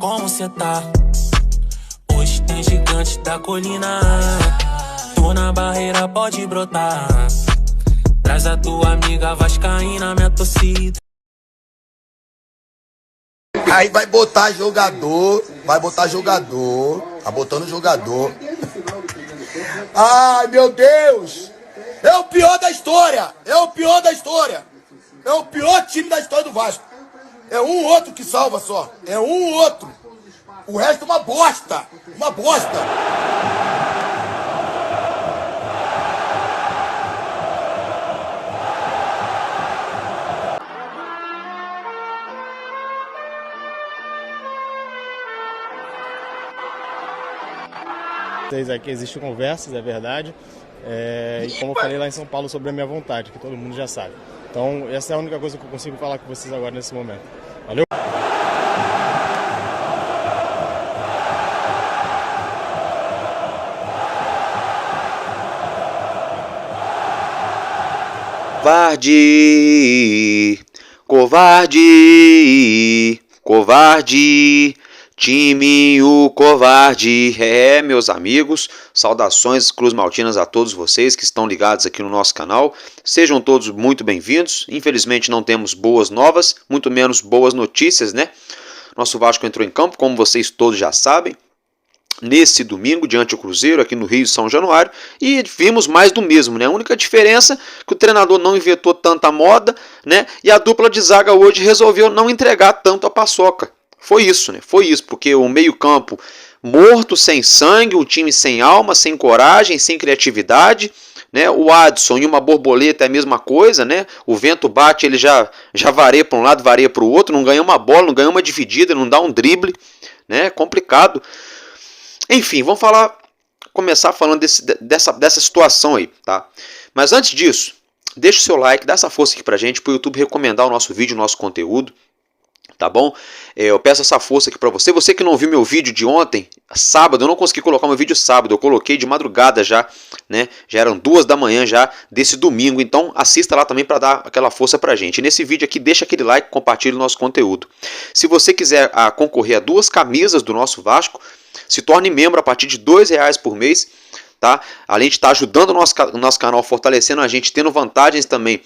como cê tá? Hoje tem gigante da colina. Tô na barreira, pode brotar. Traz a tua amiga vascaína, minha torcida. Aí vai botar jogador, tá botando jogador. Ai, meu Deus! É o pior da história! É o pior time da história do Vasco. É um outro que salva só. É um outro. O resto é uma bosta. Uma bosta. Aqui existem conversas, é verdade, e como eu falei lá em São Paulo sobre a minha vontade, que todo mundo já sabe. Então essa é a única coisa que eu consigo falar com vocês agora nesse momento. Valeu? Covarde, covarde, covarde. Time o covarde. Meus amigos, saudações cruzmaltinas a todos vocês que estão ligados aqui no nosso canal. Sejam todos muito bem-vindos. Infelizmente não temos boas novas, muito menos boas notícias, né? Nosso Vasco entrou em campo, como vocês todos já sabem, nesse domingo, diante do Cruzeiro, aqui no Rio de São Januário, e vimos mais do mesmo, né? A única diferença é que o treinador não inventou tanta moda, né? E a dupla de zaga hoje resolveu não entregar tanto a paçoca. Foi isso, né? Foi isso, porque o meio-campo morto, sem sangue, um time sem alma, sem coragem, sem criatividade, né? O Adson e uma borboleta é a mesma coisa, né? O vento bate, ele já vareia para um lado, vareia para o outro, não ganha uma bola, não ganha uma dividida, não dá um drible, né? Complicado. Enfim, vamos começar falando dessa situação aí, tá? Mas antes disso, deixa o seu like, dá essa força aqui pra gente, pro YouTube recomendar o nosso vídeo, o nosso conteúdo. Tá bom? Eu peço essa força aqui pra você. Você que não viu meu vídeo de ontem, sábado, eu não consegui colocar meu vídeo sábado, eu coloquei de madrugada já, né? Já eram 2 da manhã já desse domingo, então assista lá também para dar aquela força pra gente. E nesse vídeo aqui, deixa aquele like, compartilhe o nosso conteúdo. Se você quiser concorrer a 2 camisas do nosso Vasco, se torne membro a partir de R$2 por mês, tá? Além de estar ajudando o nosso canal, fortalecendo a gente, tendo vantagens também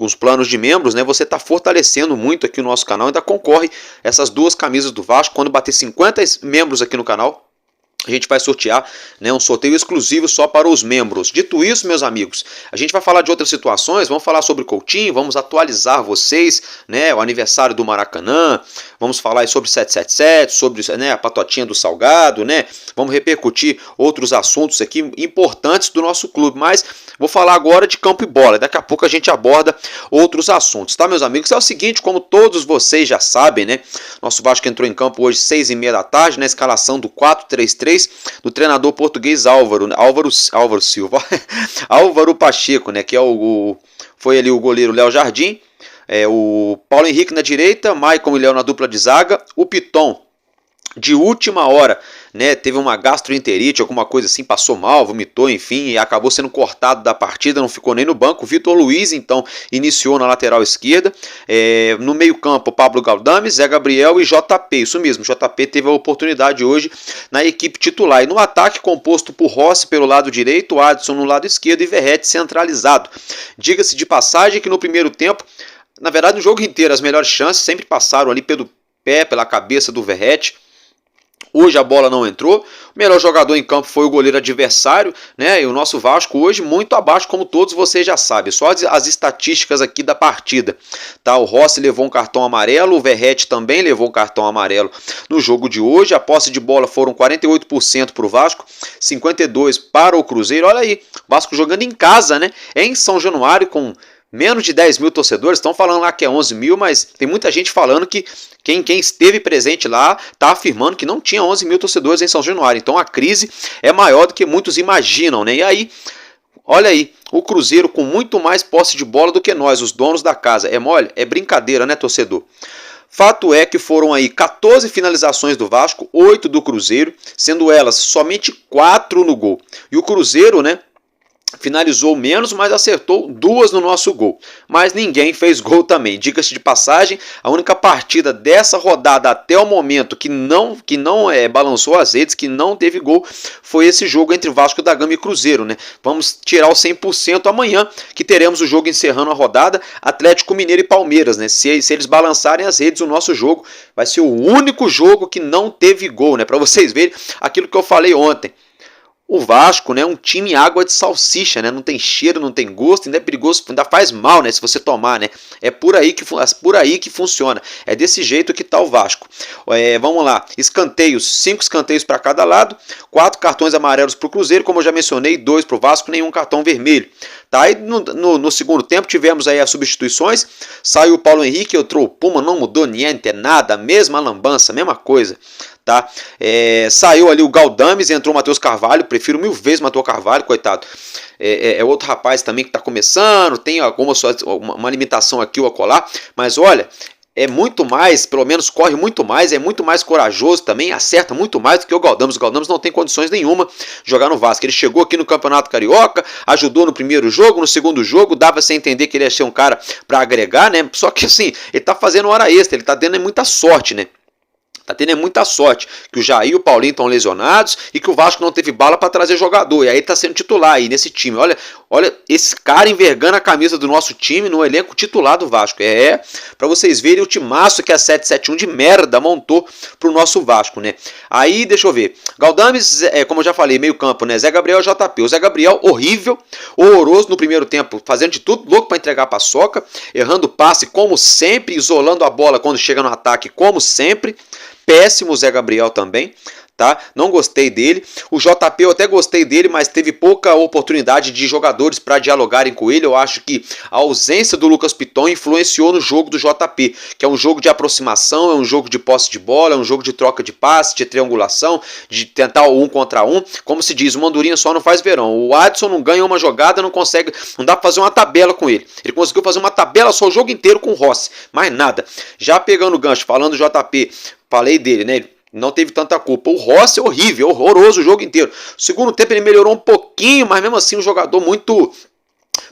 os planos de membros, né? Você está fortalecendo muito aqui o nosso canal, ainda concorre essas 2 camisas do Vasco. Quando bater 50 membros aqui no canal, a gente vai sortear, né, um sorteio exclusivo só para os membros. Dito isso, meus amigos, a gente vai falar de outras situações, vamos falar sobre Coutinho, vamos atualizar vocês, né, o aniversário do Maracanã, vamos falar sobre 777, sobre, né, a patotinha do Salgado, né, vamos repercutir outros assuntos aqui importantes do nosso clube, mas vou falar agora de campo e bola, daqui a pouco a gente aborda outros assuntos, tá, meus amigos? É o seguinte, como todos vocês já sabem, né, nosso Vasco entrou em campo hoje 6h30 da tarde, na escalação do 4-3-3, do treinador português Álvaro Silva, Álvaro Pacheco, né, que é foi ali o goleiro Léo Jardim, o Paulo Henrique na direita, Maicon e Léo na dupla de zaga, o Piton de última hora, né, teve uma gastroenterite, alguma coisa assim, passou mal, vomitou, enfim, e acabou sendo cortado da partida, não ficou nem no banco. O Vitor Luiz, então, iniciou na lateral esquerda. No meio campo, Pablo Galdames, Zé Gabriel e JP, isso mesmo, JP teve a oportunidade hoje na equipe titular. E no ataque, composto por Rossi pelo lado direito, Adson no lado esquerdo e Verratti centralizado. Diga-se de passagem que no primeiro tempo, na verdade no jogo inteiro, as melhores chances sempre passaram ali pelo pé, pela cabeça do Verratti. Hoje a bola não entrou, o melhor jogador em campo foi o goleiro adversário, né? E o nosso Vasco hoje muito abaixo, como todos vocês já sabem. Só as estatísticas aqui da partida, tá? O Rossi levou um cartão amarelo, o Verratti também levou um cartão amarelo no jogo de hoje. A posse de bola foram 48% para o Vasco, 52% para o Cruzeiro. Olha aí, o Vasco jogando em casa, né? Em São Januário, com menos de 10 mil torcedores. Estão falando lá que é 11 mil, mas tem muita gente falando que quem esteve presente lá está afirmando que não tinha 11 mil torcedores em São Januário. Então a crise é maior do que muitos imaginam, né? E aí, olha aí, o Cruzeiro com muito mais posse de bola do que nós, os donos da casa. É mole? É brincadeira, né, torcedor? Fato é que foram aí 14 finalizações do Vasco, 8 do Cruzeiro, sendo elas somente 4 no gol. E o Cruzeiro, né, finalizou menos, mas acertou 2 no nosso gol. Mas ninguém fez gol também. Diga-se de passagem, a única partida dessa rodada até o momento que não balançou as redes, que não teve gol, foi esse jogo entre Vasco da Gama e Cruzeiro, né? Vamos tirar o 100% amanhã, que teremos o jogo encerrando a rodada, Atlético Mineiro e Palmeiras, né? Se eles balançarem as redes, o nosso jogo vai ser o único jogo que não teve gol, né? Para vocês verem aquilo que eu falei ontem. O Vasco, né, é um time água de salsicha, né? Não tem cheiro, não tem gosto, ainda é perigoso, ainda faz mal, né, se você tomar, né? É por aí que funciona. É desse jeito que tá o Vasco. Vamos lá, escanteios, 5 escanteios para cada lado, 4 cartões amarelos para o Cruzeiro, como eu já mencionei, 2 para o Vasco, nenhum cartão vermelho. Tá? Aí no segundo tempo tivemos aí as substituições, saiu o Paulo Henrique, entrou o Puma, não mudou niente, nada, mesma lambança, mesma coisa. Tá? Saiu ali o Galdames, entrou o Matheus Carvalho, prefiro 1000 vezes o Matheus Carvalho, coitado. É outro rapaz também que está começando, tem uma limitação aqui ou acolá, mas olha, é muito mais, pelo menos corre muito mais, é muito mais corajoso também, acerta muito mais do que o Galdames. O Galdames não tem condições nenhuma de jogar no Vasco. Ele chegou aqui no Campeonato Carioca, ajudou no primeiro jogo, no segundo jogo, dava-se a entender que ele ia ser um cara para agregar, né? Só que assim, ele tá fazendo hora extra, ele tá dando muita sorte, né? Tá tendo muita sorte que o Jair e o Paulinho estão lesionados e que o Vasco não teve bala para trazer jogador. E aí tá sendo titular aí nesse time. Olha esse cara envergando a camisa do nosso time no elenco titular do Vasco. Para vocês verem o timaço que a 771 de merda montou pro nosso Vasco, né? Aí, deixa eu ver. Galdames, como eu já falei, meio campo, né? Zé Gabriel e JP. O Zé Gabriel, horrível, horroroso no primeiro tempo, fazendo de tudo, louco para entregar a paçoca, errando passe como sempre, isolando a bola quando chega no ataque como sempre. Péssimo o Zé Gabriel também, tá? Não gostei dele. O JP eu até gostei dele, mas teve pouca oportunidade de jogadores para dialogarem com ele. Eu acho que a ausência do Lucas Piton influenciou no jogo do JP, que é um jogo de aproximação, é um jogo de posse de bola, é um jogo de troca de passe, de triangulação, de tentar o 1 contra 1. Como se diz, uma andorinha só não faz verão. O Adson não ganha uma jogada, não dá para fazer uma tabela com ele. Ele conseguiu fazer uma tabela só o jogo inteiro com o Rossi, mais nada. Já pegando o gancho, falando do JP, falei dele, né? Não teve tanta culpa. O Rossi é horrível, horroroso o jogo inteiro. Segundo tempo ele melhorou um pouquinho, mas mesmo assim um jogador muito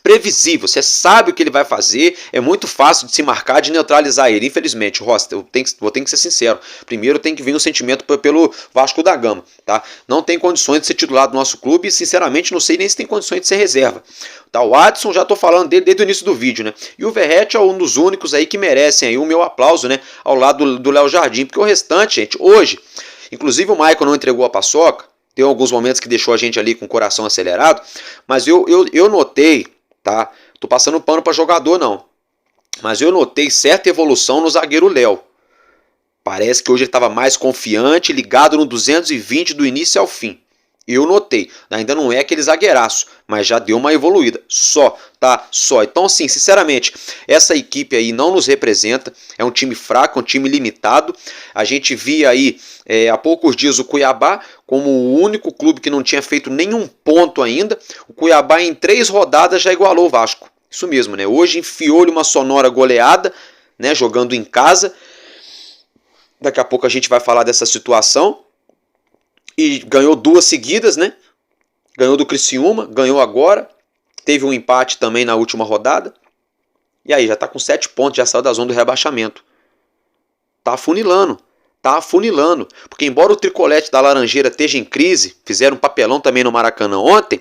previsível. Você sabe o que ele vai fazer, é muito fácil de se marcar, de neutralizar ele. Infelizmente, Rossi, vou ter que ser sincero. Primeiro tem que vir um sentimento pelo Vasco da Gama, tá? Não tem condições de ser titular do nosso clube e sinceramente não sei nem se tem condições de ser reserva. Tá, o Adson, já estou falando dele desde o início do vídeo, né? E o Verratti é um dos únicos aí que merecem aí o meu aplauso, né? Ao lado do Léo Jardim, porque o restante, gente, hoje, inclusive o Michael não entregou a paçoca, tem alguns momentos que deixou a gente ali com o coração acelerado, mas eu notei, tá? Tô passando pano para jogador não, mas eu notei certa evolução no zagueiro Léo. Parece que hoje ele estava mais confiante, ligado no 220 do início ao fim. Eu notei, ainda não é aquele zagueiraço, mas já deu uma evoluída, só, tá? Só. Então, assim, sinceramente, essa equipe aí não nos representa, é um time fraco, um time limitado. A gente via aí há poucos dias o Cuiabá como o único clube que não tinha feito nenhum ponto ainda. O Cuiabá em 3 rodadas já igualou o Vasco, isso mesmo, né? Hoje enfiou-lhe uma sonora goleada, né? Jogando em casa. Daqui a pouco a gente vai falar dessa situação. E ganhou 2 seguidas, né? Ganhou do Criciúma, ganhou agora. Teve um empate também na última rodada. E aí, já tá com 7 pontos, já saiu da zona do rebaixamento. Tá afunilando. Porque embora o tricolete da Laranjeira esteja em crise, fizeram um papelão também no Maracanã ontem,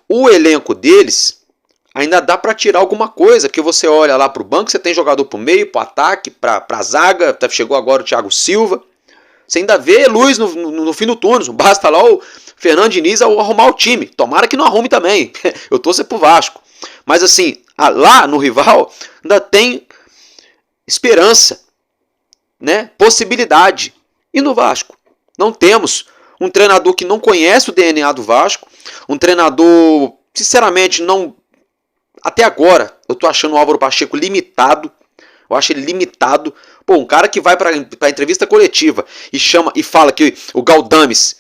o elenco deles ainda dá para tirar alguma coisa. Porque você olha lá pro banco, você tem jogador pro meio, pro ataque, pra zaga. Chegou agora o Thiago Silva. Você ainda vê luz no fim do túnel. Basta lá o Fernando Diniz arrumar o time. Tomara que não arrume também. Eu torço pro Vasco. Mas assim, lá no rival, ainda tem esperança, né? Possibilidade. E no Vasco? Não temos. Um treinador que não conhece o DNA do Vasco. Um treinador, sinceramente, não... Até agora, eu tô achando o Álvaro Pacheco limitado. Eu acho ele limitado. Pô, um cara que vai para entrevista coletiva e fala que o Galdames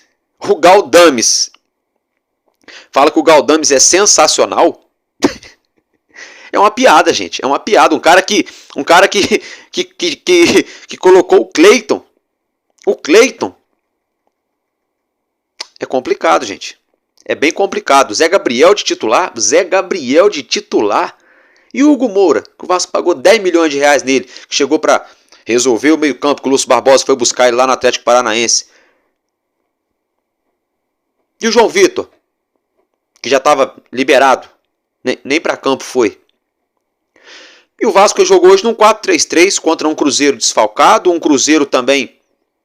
fala que o Galdames é sensacional. É uma piada, gente. É uma piada. Um cara que colocou o Cleiton. O Cleiton. É complicado, gente. É bem complicado. Zé Gabriel de titular. E o Hugo Moura, que o Vasco pagou 10 milhões de reais nele, que chegou para resolver o meio campo, que o Lúcio Barbosa foi buscar ele lá no Atlético Paranaense. E o João Vitor, que já estava liberado, nem para campo foi. E o Vasco jogou hoje num 4-3-3 contra um Cruzeiro desfalcado, um Cruzeiro também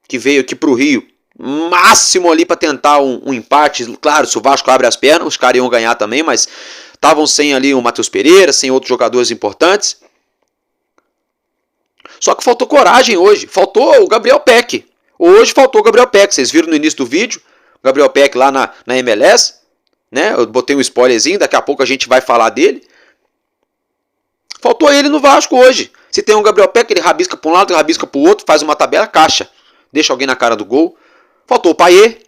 que veio aqui para o Rio, máximo ali para tentar um empate. Claro, se o Vasco abre as pernas, os caras iam ganhar também, mas estavam sem ali o Matheus Pereira, sem outros jogadores importantes. Só que faltou coragem hoje, faltou o Gabriel Peck. Hoje faltou o Gabriel Peck, vocês viram no início do vídeo, o Gabriel Peck lá na MLS, né? Eu botei um spoilerzinho, daqui a pouco a gente vai falar dele. Faltou ele no Vasco hoje. Se tem um Gabriel Peck, ele rabisca para um lado, rabisca para o outro, faz uma tabela, caixa. Deixa alguém na cara do gol. Faltou o Payet.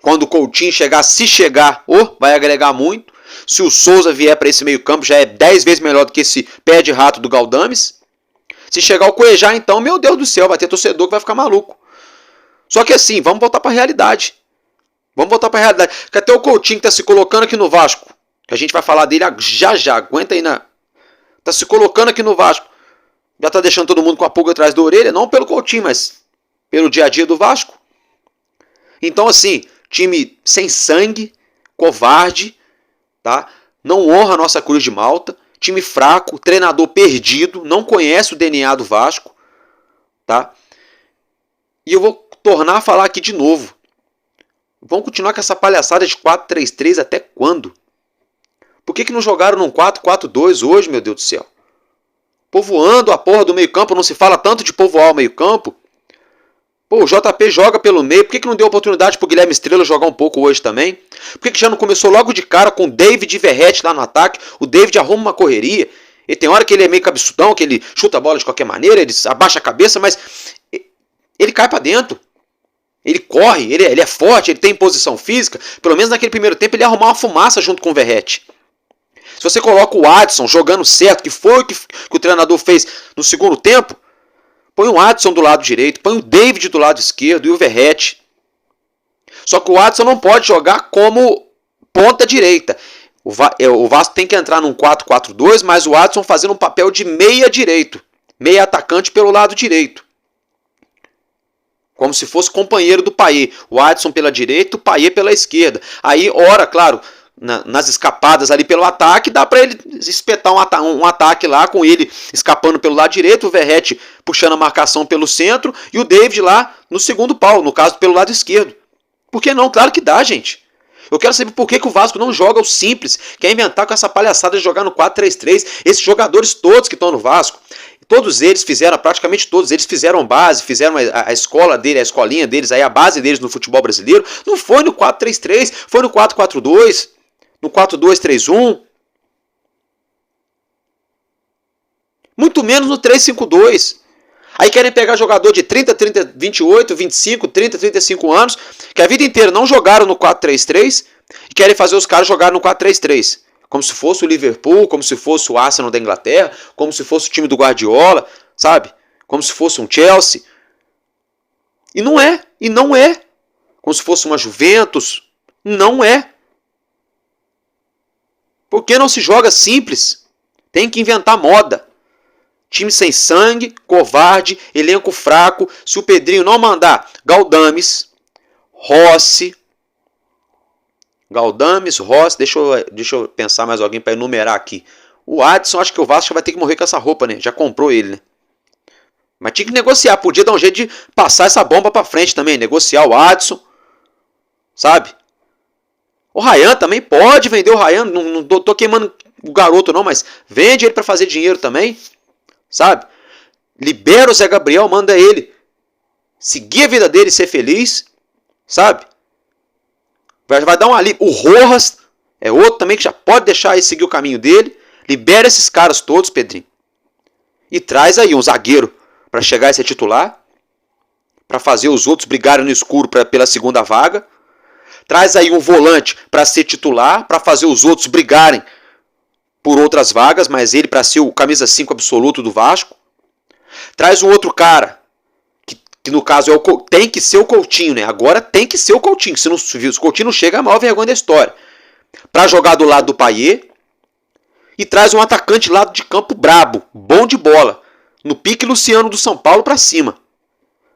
Quando o Coutinho chegar, se chegar, vai agregar muito. Se o Souza vier para esse meio campo, já é 10 vezes melhor do que esse pé de rato do Galdames. Se chegar o Cuejá, então, meu Deus do céu, vai ter torcedor que vai ficar maluco. Só que assim, vamos voltar para a realidade. Que até o Coutinho que está se colocando aqui no Vasco, que a gente vai falar dele já, aguenta aí tá se colocando aqui no Vasco, já tá deixando todo mundo com a pulga atrás da orelha, não pelo Coutinho, mas pelo dia a dia do Vasco. Então assim, time sem sangue, covarde, tá? Não honra a nossa Cruz de Malta, time fraco, treinador perdido, não conhece o DNA do Vasco, tá? E eu vou tornar a falar aqui de novo. Vamos continuar com essa palhaçada de 4-3-3 até quando? Por que não jogaram num 4-4-2 hoje, meu Deus do céu? Povoando a porra do meio campo, não se fala tanto de povoar o meio campo. Pô, o JP joga pelo meio, por que não deu oportunidade pro Guilherme Estrela jogar um pouco hoje também? Por que já não começou logo de cara com o David e Verratti lá no ataque? O David arruma uma correria. E tem hora que ele é meio cabeçudão, que ele chuta a bola de qualquer maneira, ele abaixa a cabeça, mas ele cai pra dentro. Ele corre, ele é forte, ele tem posição física. Pelo menos naquele primeiro tempo ele ia arrumar uma fumaça junto com o Verratti. Se você coloca o Adson jogando certo, que foi o que o treinador fez no segundo tempo, põe o Adson do lado direito, põe o David do lado esquerdo e o Verratti. Só que o Adson não pode jogar como ponta direita. O Vasco tem que entrar num 4-4-2, mas o Adson fazendo um papel de meia direito. Meia atacante pelo lado direito. Como se fosse companheiro do Payet. O Adson pela direita, o Payet pela esquerda. Aí, ora, claro, nas escapadas ali pelo ataque, dá para ele espetar um ataque lá, com ele escapando pelo lado direito, o Verratti puxando a marcação pelo centro e o David lá no segundo pau, no caso pelo lado esquerdo. Por que não? Claro que dá, gente. Eu quero saber por que o Vasco não joga o simples, quer inventar com essa palhaçada de jogar no 4-3-3. Esses jogadores todos que estão no Vasco, praticamente todos eles fizeram base, fizeram a escola dele, a escolinha deles, aí a base deles no futebol brasileiro. Não foi no 4-3-3, foi no 4-4-2, no 4-2-3-1. Muito menos no 3-5-2. Aí querem pegar jogador de 30, 28, 25, 30, 35 anos, que a vida inteira não jogaram no 4-3-3, e querem fazer os caras jogar no 4-3-3. Como se fosse o Liverpool, como se fosse o Arsenal da Inglaterra, como se fosse o time do Guardiola, sabe? Como se fosse um Chelsea. E não é. Como se fosse uma Juventus. Não é. Por que não se joga simples? Tem que inventar moda. Time sem sangue, covarde, elenco fraco. Se o Pedrinho não mandar Galdames, Rossi, deixa eu pensar mais alguém para enumerar aqui. O Adson, acho que o Vasco vai ter que morrer com essa roupa, né? Já comprou ele, né? Mas tinha que negociar, podia dar um jeito de passar essa bomba para frente também, negociar o Adson, sabe? O Ryan também pode vender o Ryan, não tô queimando o garoto não, mas vende ele para fazer dinheiro também, sabe? Libera o Zé Gabriel, manda ele seguir a vida dele, ser feliz, sabe? Vai dar um alívio. O Rojas é outro também que já pode deixar ele seguir o caminho dele. Libera esses caras todos, Pedrinho. E traz aí um zagueiro para chegar a ser titular. Para fazer os outros brigarem no escuro pela segunda vaga. Traz aí um volante para ser titular. Para fazer os outros brigarem por outras vagas. Mas ele para ser o camisa 5 absoluto do Vasco. Traz um outro cara que no caso tem que ser o Coutinho, né? Agora tem que ser o Coutinho. Se o Coutinho não chega, é a maior vergonha da história. Para jogar do lado do Payet e traz um atacante lado de campo brabo, bom de bola, no pique Luciano do São Paulo para cima.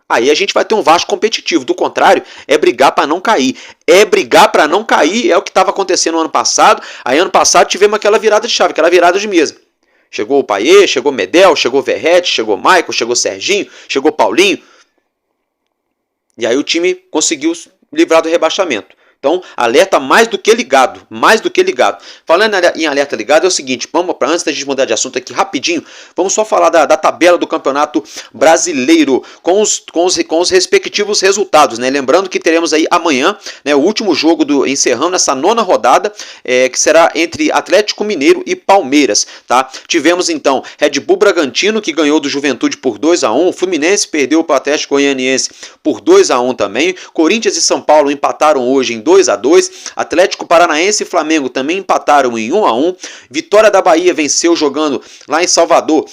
Aí a gente vai ter um Vasco competitivo. Do contrário, é brigar para não cair. É brigar para não cair, é o que estava acontecendo no ano passado. Aí ano passado tivemos aquela virada de chave, aquela virada de mesa. Chegou o Payet, chegou o Medel, chegou o Verratti, chegou o Maicon, chegou o Serginho, chegou o Paulinho. E aí o time conseguiu livrar do rebaixamento. Então, alerta mais do que ligado, mais do que ligado. Falando em alerta ligado, é o seguinte, vamos para antes da gente mudar de assunto aqui rapidinho, vamos só falar da tabela do Campeonato Brasileiro com os respectivos resultados, né? Lembrando que teremos aí amanhã, né, o último jogo encerrando essa 9ª rodada, que será entre Atlético Mineiro e Palmeiras, tá? Tivemos então Red Bull Bragantino, que ganhou do Juventude por 2-1, o Fluminense perdeu para o Atlético Goianiense por 2-1 também, Corinthians e São Paulo empataram hoje em 2-2, Atlético Paranaense e Flamengo também empataram em 1-1, Vitória da Bahia venceu jogando lá em Salvador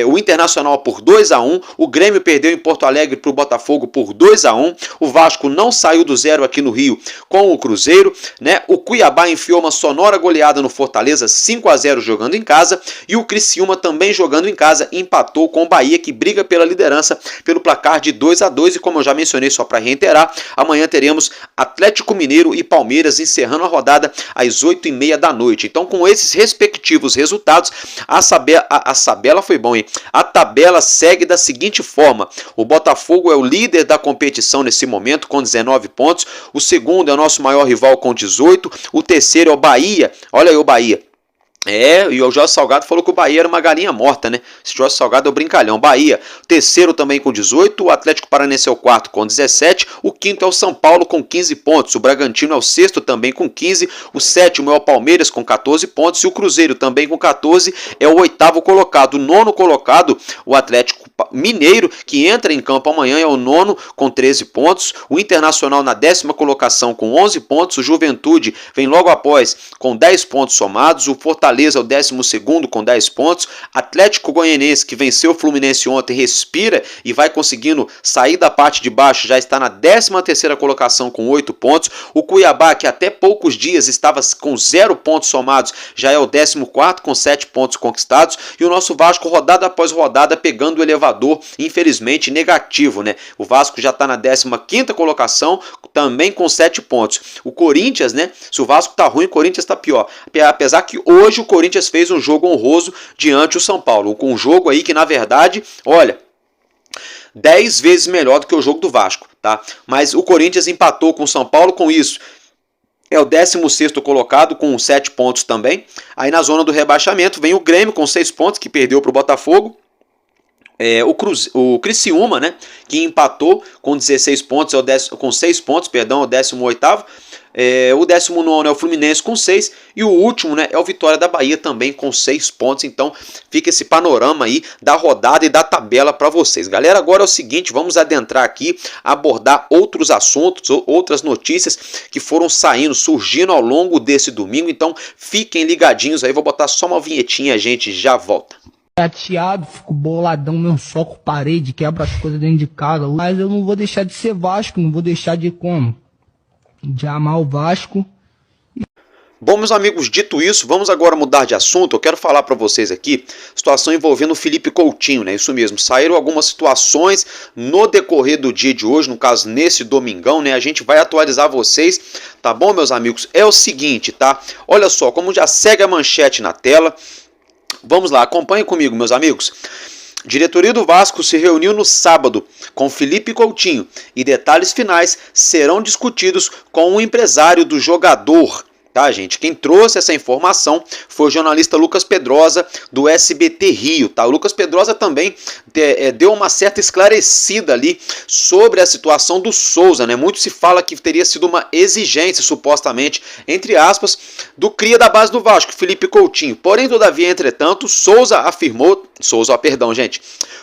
o Internacional por 2-1, o Grêmio perdeu em Porto Alegre para o Botafogo por 2-1, o Vasco não saiu do zero aqui no Rio com o Cruzeiro, né? O Cuiabá enfiou uma sonora goleada no Fortaleza 5-0 jogando em casa, e o Criciúma também jogando em casa empatou com o Bahia, que briga pela liderança pelo placar de 2-2, e como eu já mencionei, só para reiterar, amanhã teremos Atlético Mineiro e Palmeiras encerrando a rodada às 8h30 da noite. Então, com esses respectivos resultados, a tabela foi bom. A tabela segue da seguinte forma: o Botafogo é o líder da competição nesse momento com 19 pontos, o segundo é o nosso maior rival com 18, o terceiro é o Bahia, olha aí o Bahia. E o Jorge Salgado falou que o Bahia era uma galinha morta, né? Esse Jorge Salgado é o brincalhão. Bahia, terceiro também com 18, o Atlético Paranaense é o quarto com 17, o quinto é o São Paulo com 15 pontos, o Bragantino é o sexto também com 15, o sétimo é o Palmeiras com 14 pontos e o Cruzeiro também com 14 é o oitavo colocado. O nono colocado, o Atlético Mineiro, que entra em campo amanhã, é o nono com 13 pontos, o Internacional na 10ª colocação com 11 pontos, o Juventude vem logo após com 10 pontos somados, o Fortaleza é o 12º com 10 pontos, Atlético Goianiense, que venceu o Fluminense ontem, respira e vai conseguindo sair da parte de baixo, já está na 13ª colocação com 8 pontos, o Cuiabá, que até poucos dias estava com 0 pontos somados, já é o 14º com 7 pontos conquistados, e o nosso Vasco, rodada após rodada, pegando o elevador, infelizmente negativo, né? O Vasco já está na 15ª colocação, também com 7 pontos. O Corinthians, né? Se o Vasco tá ruim, o Corinthians tá pior. Apesar que hoje o Corinthians fez um jogo honroso diante do São Paulo. Um jogo aí que, na verdade, olha, 10 vezes melhor do que o jogo do Vasco, tá? Mas o Corinthians empatou com o São Paulo, com isso é o 16º colocado com 7 pontos também. Aí na zona do rebaixamento vem o Grêmio com 6 pontos, que perdeu para o Botafogo. O Criciúma, né, que empatou com 16 pontos, com 6 pontos, perdão, é o 18º. O 19º é o Fluminense com 6, e o último, né, é o Vitória da Bahia também com 6 pontos. Então fica esse panorama aí da rodada e da tabela para vocês. Galera, agora é o seguinte, vamos adentrar aqui, abordar outros assuntos, outras notícias que foram surgindo ao longo desse domingo. Então fiquem ligadinhos aí, vou botar só uma vinhetinha, a gente já volta. Chateado, fico boladão, meu soco parede, quebra as coisas dentro de casa. Mas eu não vou deixar de ser Vasco, não vou deixar de amar o Vasco. Bom, meus amigos, dito isso, vamos agora mudar de assunto. Eu quero falar para vocês aqui situação envolvendo o Felipe Coutinho, né? Isso mesmo, saíram algumas situações no decorrer do dia de hoje, no caso nesse domingão, né? A gente vai atualizar vocês, tá bom, meus amigos? É o seguinte, tá? Olha só, como já segue a manchete na tela, vamos lá, acompanhem comigo, meus amigos. Diretoria do Vasco se reuniu no sábado com Felipe Coutinho e detalhes finais serão discutidos com o empresário do jogador. Tá, gente? Quem trouxe essa informação foi o jornalista Lucas Pedrosa, do SBT Rio. Tá? O Lucas Pedrosa também deu uma certa esclarecida ali sobre a situação do Souza, né? Muito se fala que teria sido uma exigência, supostamente, entre aspas, do cria da base do Vasco, Felipe Coutinho. Porém, todavia, entretanto,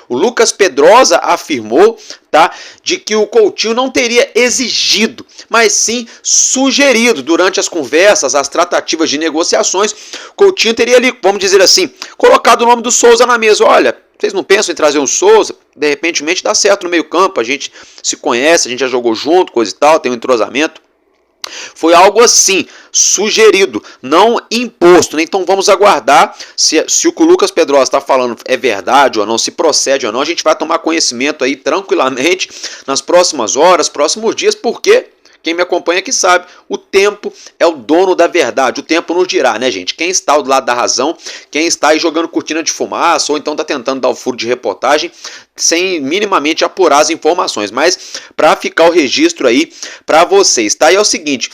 o Lucas Pedrosa afirmou, tá, de que o Coutinho não teria exigido, mas sim sugerido durante as conversas, as tratativas de negociações. Coutinho teria ali, vamos dizer assim, colocado o nome do Souza na mesa. Olha, Vocês não pensam em trazer um Souza? De repente dá certo no meio campo, a gente se conhece, a gente já jogou junto, coisa e tal, tem um entrosamento. Foi algo assim, sugerido, não imposto, né? Então vamos aguardar se o que o Lucas Pedrosa está falando é verdade ou não, se procede ou não. A gente vai tomar conhecimento aí tranquilamente nas próximas horas, próximos dias, porque quem me acompanha aqui sabe, o tempo é o dono da verdade, o tempo nos dirá, né, gente? Quem está do lado da razão, quem está aí jogando cortina de fumaça ou então está tentando dar o furo de reportagem sem minimamente apurar as informações, mas para ficar o registro aí para vocês, tá? E é o seguinte,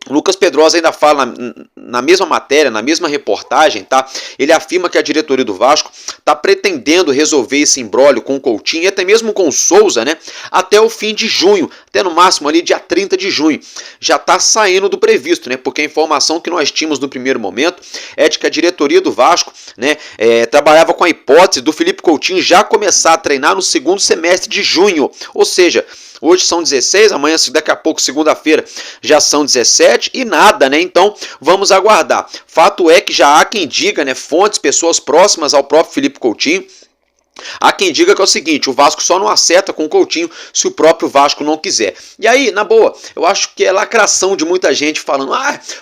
o Lucas Pedrosa ainda fala na mesma matéria, na mesma reportagem, tá? Ele afirma que a diretoria do Vasco está pretendendo resolver esse imbróglio com o Coutinho e até mesmo com o Souza, né? Até o fim de junho, até no máximo ali dia 30 de junho. Já está saindo do previsto, né? Porque a informação que nós tínhamos no primeiro momento é de que a diretoria do Vasco, né, trabalhava com a hipótese do Felipe Coutinho já começar a treinar no segundo semestre de junho. Ou seja, hoje são 16, amanhã, daqui a pouco, segunda-feira, já são 17 e nada, né? Então, vamos aguardar. Fato é que já há quem diga, né, fontes, pessoas próximas ao próprio Felipe Coutinho, há quem diga que é o seguinte, o Vasco só não acerta com o Coutinho se o próprio Vasco não quiser. E aí, na boa, eu acho que é lacração de muita gente falando,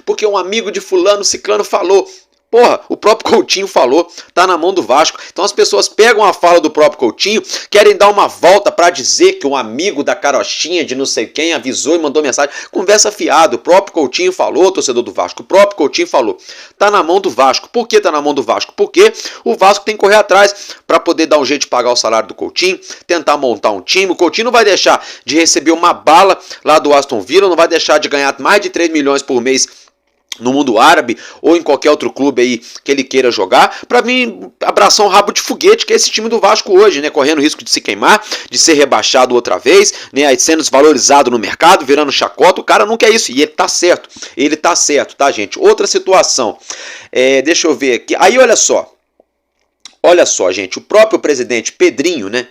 porque um amigo de fulano, ciclano falou. Porra, o próprio Coutinho falou, tá na mão do Vasco. Então as pessoas pegam a fala do próprio Coutinho, querem dar uma volta para dizer que um amigo da carochinha de não sei quem avisou e mandou mensagem. Conversa fiada, o próprio Coutinho falou, torcedor do Vasco, o próprio Coutinho falou. Tá na mão do Vasco. Por que tá na mão do Vasco? Porque o Vasco tem que correr atrás para poder dar um jeito de pagar o salário do Coutinho, tentar montar um time. O Coutinho não vai deixar de receber uma bala lá do Aston Villa, não vai deixar de ganhar mais de 3 milhões por mês no mundo árabe ou em qualquer outro clube aí que ele queira jogar, para mim abraçar um rabo de foguete, que é esse time do Vasco hoje, né, correndo risco de se queimar, de ser rebaixado outra vez, né, aí sendo desvalorizado no mercado, virando chacota. O cara não quer isso, e ele tá certo, tá, gente? Outra situação, deixa eu ver aqui, aí olha só, gente, o próprio presidente Pedrinho, né,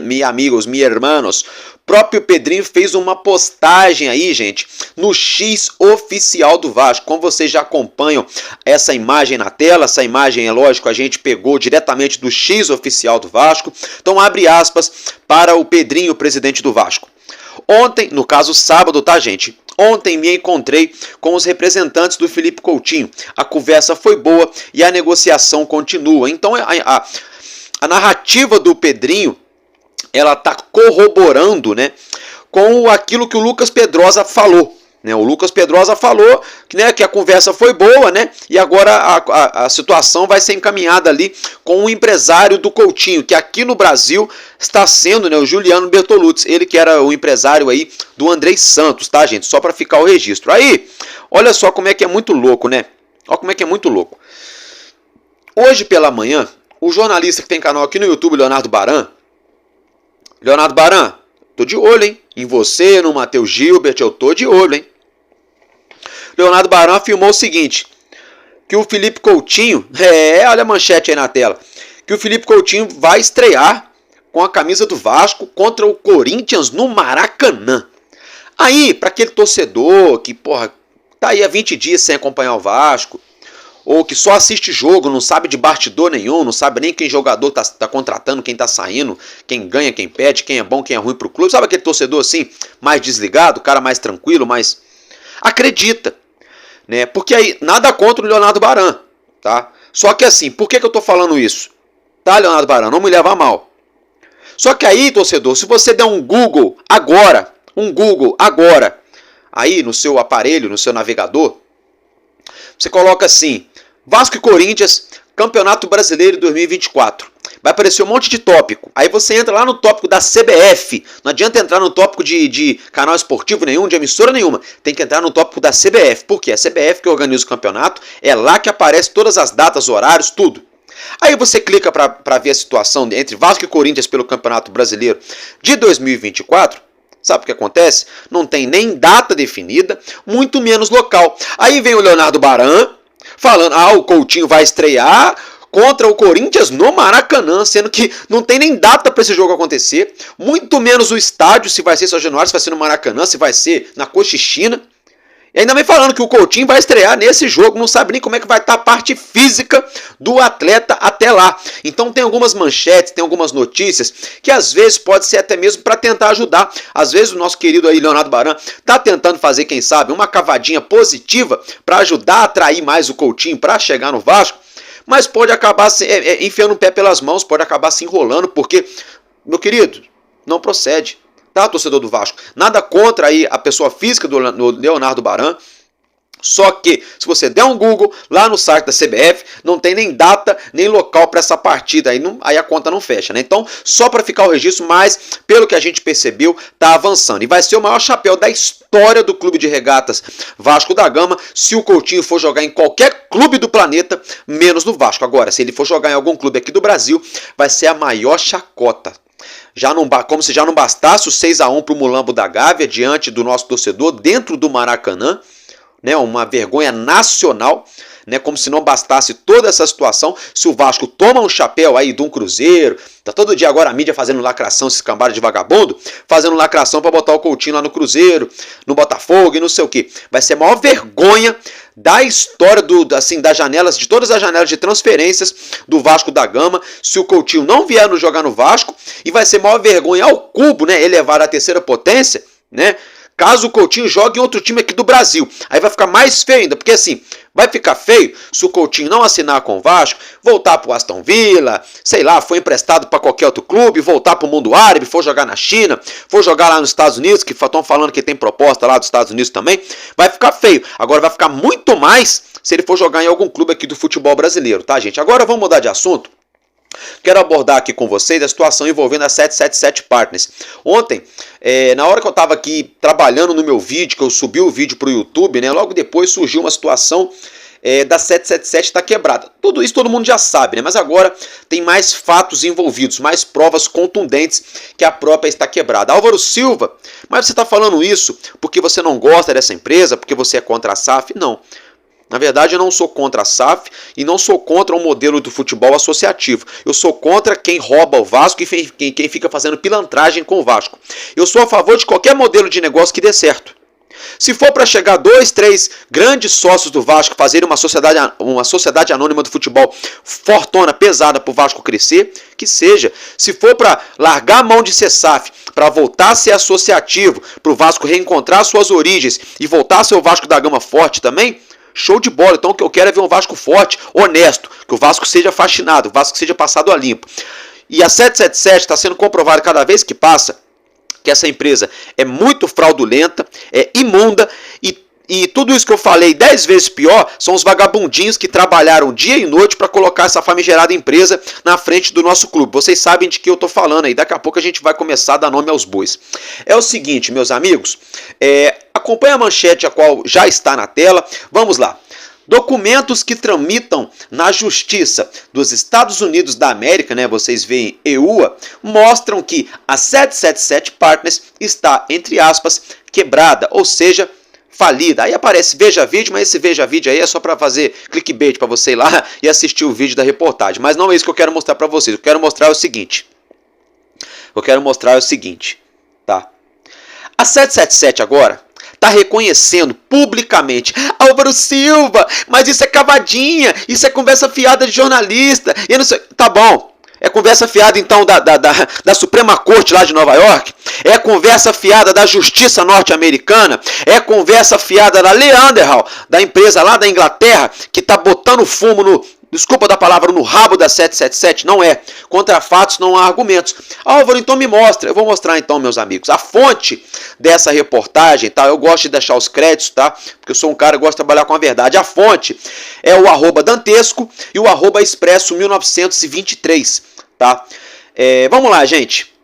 meus amigos, meus irmãos, próprio Pedrinho fez uma postagem aí, gente, no X oficial do Vasco. Como vocês já acompanham essa imagem na tela, essa imagem, é lógico, a gente pegou diretamente do X oficial do Vasco. Então abre aspas para o Pedrinho, presidente do Vasco. Ontem, no caso sábado, tá, gente? Ontem me encontrei com os representantes do Felipe Coutinho. A conversa foi boa e a negociação continua. Então a narrativa do Pedrinho, ela está corroborando, né, com aquilo que o Lucas Pedrosa falou. Né? O Lucas Pedrosa falou que a conversa foi boa, né, e agora a situação vai ser encaminhada ali com o empresário do Coutinho, que aqui no Brasil está sendo, né, o Juliano Bertolucci, ele que era o empresário aí do Andrei Santos, tá, gente? Só para ficar o registro. Aí, olha só como é que é muito louco, né? Olha como é que é muito louco. Hoje pela manhã, o jornalista que tem canal aqui no YouTube, Leonardo Baran, tô de olho, hein? Em você, no Matheus Gilbert, eu tô de olho, hein? Leonardo Baran afirmou o seguinte, que o Felipe Coutinho, olha a manchete aí na tela, que o Felipe Coutinho vai estrear com a camisa do Vasco contra o Corinthians no Maracanã. Aí, para aquele torcedor que, porra, tá aí há 20 dias sem acompanhar o Vasco, ou que só assiste jogo, não sabe de bastidor nenhum, não sabe nem quem jogador tá contratando, quem tá saindo, quem ganha, quem perde, quem é bom, quem é ruim pro clube. Sabe aquele torcedor assim, mais desligado, cara mais tranquilo, mais... Acredita, né? Porque aí, nada contra o Leonardo Baran, tá? Só que assim, por que eu tô falando isso? Tá, Leonardo Baran, não me leva a mal. Só que aí, torcedor, se você der um Google agora, aí no seu aparelho, no seu navegador, você coloca assim, Vasco e Corinthians, Campeonato Brasileiro 2024. Vai aparecer um monte de tópico. Aí você entra lá no tópico da CBF. Não adianta entrar no tópico de canal esportivo nenhum, de emissora nenhuma. Tem que entrar no tópico da CBF. Por quê? A CBF que organiza o campeonato, é lá que aparece todas as datas, horários, tudo. Aí você clica para ver a situação entre Vasco e Corinthians pelo Campeonato Brasileiro de 2024. Sabe o que acontece? Não tem nem data definida, muito menos local. Aí vem o Leonardo Baran falando, o Coutinho vai estrear contra o Corinthians no Maracanã, sendo que não tem nem data para esse jogo acontecer, muito menos o estádio, se vai ser São Januário, se vai ser no Maracanã, se vai ser na Cochichina. E ainda vem falando que o Coutinho vai estrear nesse jogo, não sabe nem como é que vai estar a parte física do atleta até lá. Então tem algumas manchetes, tem algumas notícias que às vezes pode ser até mesmo para tentar ajudar. Às vezes o nosso querido aí Leonardo Baran está tentando fazer, quem sabe, uma cavadinha positiva para ajudar a atrair mais o Coutinho para chegar no Vasco, mas pode acabar enfiando o pé pelas mãos, pode acabar se enrolando, porque, meu querido, não procede. Tá, torcedor do Vasco? Nada contra aí a pessoa física do Leonardo Baran. Só que, se você der um Google lá no site da CBF, não tem nem data, nem local para essa partida. Aí a conta não fecha, né? Então, só para ficar o registro, mas pelo que a gente percebeu, tá avançando. E vai ser o maior chapéu da história do Clube de Regatas Vasco da Gama, se o Coutinho for jogar em qualquer clube do planeta, menos no Vasco. Agora, se ele for jogar em algum clube aqui do Brasil, vai ser a maior chacota. Como se já não bastasse o 6-1 para o Mulambo da Gávea diante do nosso torcedor dentro do Maracanã, né, uma vergonha nacional, né, como se não bastasse toda essa situação. Se o Vasco toma um chapéu aí de um Cruzeiro, tá todo dia agora a mídia fazendo lacração, esses cambados de vagabundo, fazendo lacração para botar o Coutinho lá no Cruzeiro, no Botafogo e não sei o que. Vai ser a maior vergonha da história das janelas, de todas as janelas de transferências do Vasco da Gama, se o Coutinho não vier jogar no Vasco, e vai ser a maior vergonha ao cubo, né, elevar a terceira potência, né, caso o Coutinho jogue em outro time aqui do Brasil. Aí vai ficar mais feio ainda, porque assim, vai ficar feio se o Coutinho não assinar com o Vasco, voltar pro Aston Villa, sei lá, foi emprestado para qualquer outro clube, voltar pro mundo árabe, for jogar na China, for jogar lá nos Estados Unidos, que estão falando que tem proposta lá dos Estados Unidos também, vai ficar feio. Agora vai ficar muito mais se ele for jogar em algum clube aqui do futebol brasileiro, tá, gente? Agora vamos mudar de assunto. Quero abordar aqui com vocês a situação envolvendo a 777 Partners. Ontem, na hora que eu estava aqui trabalhando no meu vídeo, que eu subi o vídeo para o YouTube, né, logo depois surgiu uma situação da 777 estar quebrada. Tudo isso todo mundo já sabe, né, mas agora tem mais fatos envolvidos, mais provas contundentes que a própria está quebrada. Álvaro Silva, mas você está falando isso porque você não gosta dessa empresa, porque você é contra a SAF? Não. Na verdade, eu não sou contra a SAF e não sou contra o modelo do futebol associativo. Eu sou contra quem rouba o Vasco e quem fica fazendo pilantragem com o Vasco. Eu sou a favor de qualquer modelo de negócio que dê certo. Se for para chegar 2, 3 grandes sócios do Vasco fazerem uma sociedade anônima do futebol fortona, pesada para o Vasco crescer, que seja. Se for para largar a mão de ser SAF, para voltar a ser associativo, para o Vasco reencontrar suas origens e voltar a ser o Vasco da Gama forte também, show de bola. Então o que eu quero é ver um Vasco forte, honesto, que o Vasco seja faxinado, o Vasco seja passado a limpo. E a 777 está sendo comprovado cada vez que passa que essa empresa é muito fraudulenta, é imunda e tudo isso que eu falei 10 vezes pior são os vagabundinhos que trabalharam dia e noite para colocar essa famigerada empresa na frente do nosso clube. Vocês sabem de que eu estou falando aí, daqui a pouco a gente vai começar a dar nome aos bois. É o seguinte, meus amigos, acompanhe a manchete a qual já está na tela, vamos lá. Documentos que tramitam na Justiça dos Estados Unidos da América, né, vocês veem EUA, mostram que a 777 Partners está, entre aspas, quebrada, ou seja, falida. Aí aparece Veja Vídeo, mas esse Veja Vídeo aí é só para fazer clickbait para você ir lá e assistir o vídeo da reportagem. Mas não é isso que eu quero mostrar para vocês. Eu quero mostrar o seguinte. Tá? A 777 agora está reconhecendo publicamente: Álvaro Silva, mas isso é cavadinha, isso é conversa fiada de jornalista. E não sei, tá bom. É conversa fiada então da Suprema Corte lá de Nova York? É conversa fiada da Justiça Norte-Americana? É conversa fiada da Leanderhall, da empresa lá da Inglaterra, que está botando fumo desculpa da palavra, no rabo da 777? Não é. Contra fatos não há argumentos. Álvaro, então me mostra. Eu vou mostrar então, meus amigos. A fonte dessa reportagem, tá? Eu gosto de deixar os créditos, tá? Porque eu sou um cara que gosta de trabalhar com a verdade. A fonte é o @dantesco e o @expresso 1923, tá? Vamos lá, gente.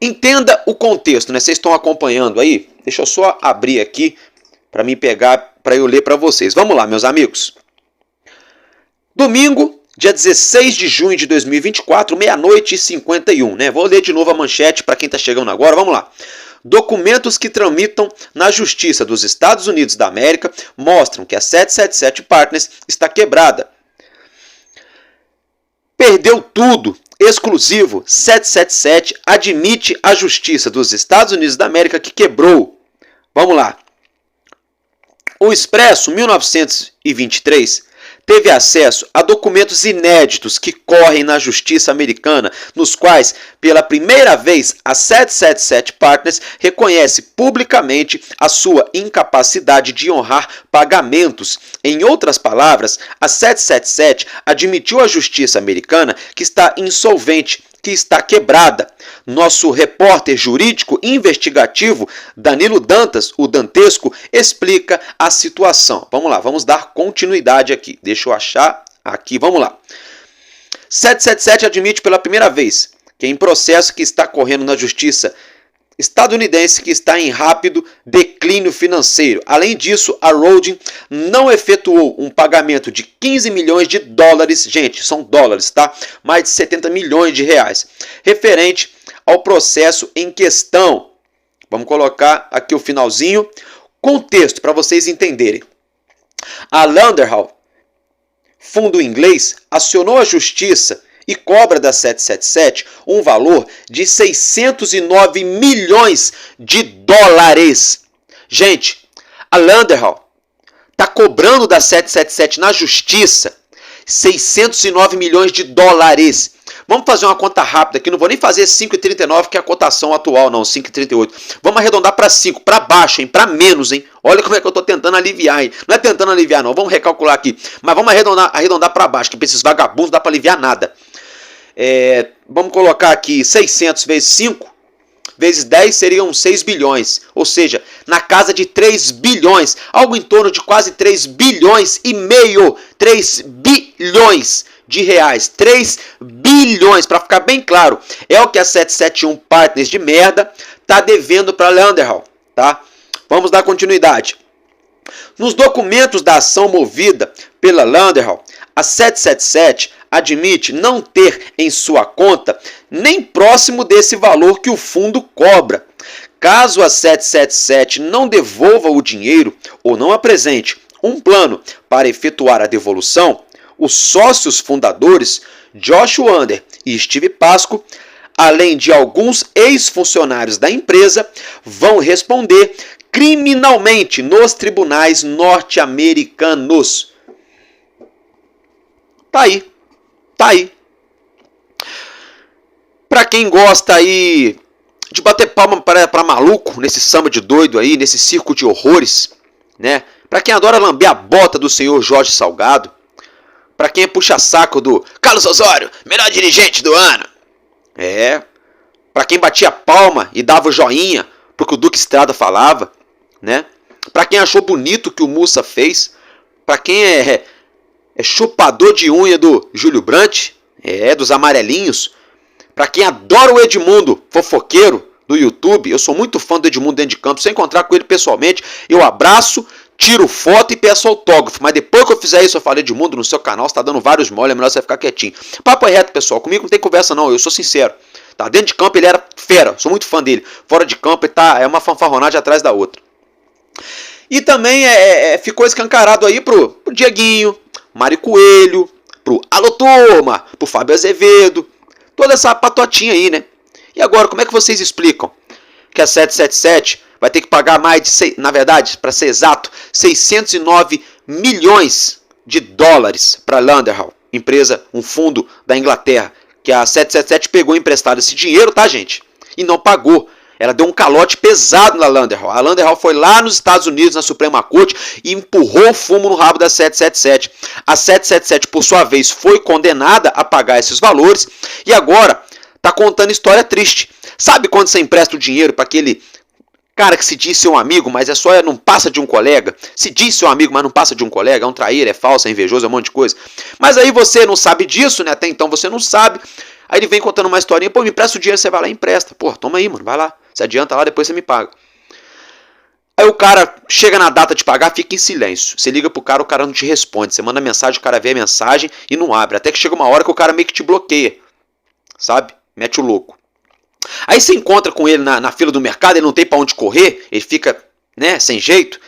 Entenda o contexto, né? Vocês estão acompanhando aí? Deixa eu só abrir aqui para mim pegar, para eu ler para vocês. Vamos lá, meus amigos. Domingo, dia 16 de junho de 2024, 00:51, né? Vou ler de novo a manchete para quem está chegando agora, vamos lá. Documentos que tramitam na Justiça dos Estados Unidos da América mostram que a 777 Partners está quebrada. Perdeu tudo. Exclusivo. 777 admite a Justiça dos Estados Unidos da América que quebrou. Vamos lá. O Expresso, 1923, teve acesso a documentos inéditos que correm na justiça americana, nos quais, pela primeira vez, a 777 Partners reconhece publicamente a sua incapacidade de honrar pagamentos. Em outras palavras, a 777 admitiu à justiça americana que está insolvente, que está quebrada. Nosso repórter jurídico investigativo, Danilo Dantas, o Dantesco, explica a situação. Vamos lá, vamos dar continuidade aqui. Deixa eu achar aqui, vamos lá. 777 admite pela primeira vez que em processo que está correndo na justiça estadunidense que está em rápido declínio financeiro. Além disso, a Rodin não efetuou um pagamento de 15 milhões de dólares, gente, são dólares, tá? Mais de 70 milhões de reais, referente ao processo em questão. Vamos colocar aqui o finalzinho, contexto para vocês entenderem. A Landerhall, fundo inglês, acionou a justiça e cobra da 777 um valor de 609 milhões de dólares. Gente, a Landerhall está cobrando da 777 na justiça 609 milhões de dólares. Vamos fazer uma conta rápida aqui, não vou nem fazer 5,39 que é a cotação atual, não, 5,38. Vamos arredondar para 5, para baixo, hein, para menos, hein. Olha como é que eu estou tentando aliviar, hein. Não é tentando aliviar, não, vamos recalcular aqui. Mas vamos arredondar para baixo, que para esses vagabundos não dá para aliviar nada. Vamos colocar aqui 600 vezes 5, vezes 10 seriam 6 bilhões, ou seja, na casa de 3 bilhões, algo em torno de quase 3 bilhões e meio, 3 bilhões de reais, 3 bilhões, para ficar bem claro, é o que a 771 Partners de merda tá devendo para Landerhall, tá? Vamos dar continuidade. Nos documentos da ação movida pela Landerhall, a 777 admite não ter em sua conta nem próximo desse valor que o fundo cobra. Caso a 777 não devolva o dinheiro ou não apresente um plano para efetuar a devolução, os sócios fundadores, Josh Wander e Steve Pasco, além de alguns ex-funcionários da empresa, vão responder criminalmente nos tribunais norte-americanos. Tá aí. Tá aí. Pra quem gosta aí de bater palma pra maluco, nesse samba de doido aí, nesse circo de horrores, né? Pra quem adora lamber a bota do senhor Jorge Salgado, pra quem é puxa-saco do Carlos Osório, melhor dirigente do ano. Pra quem batia palma e dava o joinha pro que o Duque Estrada falava, né? Pra quem achou bonito o que o Mussa fez, pra quem é chupador de unha do Júlio Brandt, dos amarelinhos. Pra quem adora o Edmundo, fofoqueiro do YouTube, eu sou muito fã do Edmundo dentro de campo. Se eu encontrar com ele pessoalmente, eu abraço, tiro foto e peço autógrafo. Mas depois que eu fizer isso, eu falei, Edmundo, no seu canal você tá dando vários mole, é melhor você ficar quietinho. Papo é reto, pessoal, comigo não tem conversa não, eu sou sincero. Tá? Dentro de campo ele era fera, sou muito fã dele. Fora de campo ele é uma fanfarronagem atrás da outra. E também ficou escancarado aí pro Dieguinho, Mário Coelho, pro Alô Turma, pro Fábio Azevedo, toda essa patotinha aí, né? E agora, como é que vocês explicam que a 777 vai ter que pagar mais de, na verdade, para ser exato, 609 milhões de dólares para Landerhall, empresa, um fundo da Inglaterra, que a 777 pegou emprestado esse dinheiro, tá, gente? E não pagou. Ela deu um calote pesado na Landerhall. A Landerhall foi lá nos Estados Unidos, na Suprema Corte, e empurrou o fumo no rabo da 777. A 777, por sua vez, foi condenada a pagar esses valores e agora está contando história triste. Sabe quando você empresta o dinheiro para aquele cara que se diz seu amigo, mas não passa de um colega? Se diz seu amigo, mas não passa de um colega, é um traíra, é falso, é invejoso, é um monte de coisa. Mas aí você não sabe disso, né? Até então você não sabe. Aí ele vem contando uma historinha, pô, me empresta o dinheiro, você vai lá e empresta. Pô, toma aí, mano, vai lá. Você adianta lá, depois você me paga. Aí o cara chega na data de pagar, fica em silêncio. Você liga pro cara, o cara não te responde. Você manda mensagem, o cara vê a mensagem e não abre. Até que chega uma hora que o cara meio que te bloqueia. Sabe? Mete o louco. Aí você encontra com ele na fila do mercado, ele não tem pra onde correr, ele fica, né, sem jeito.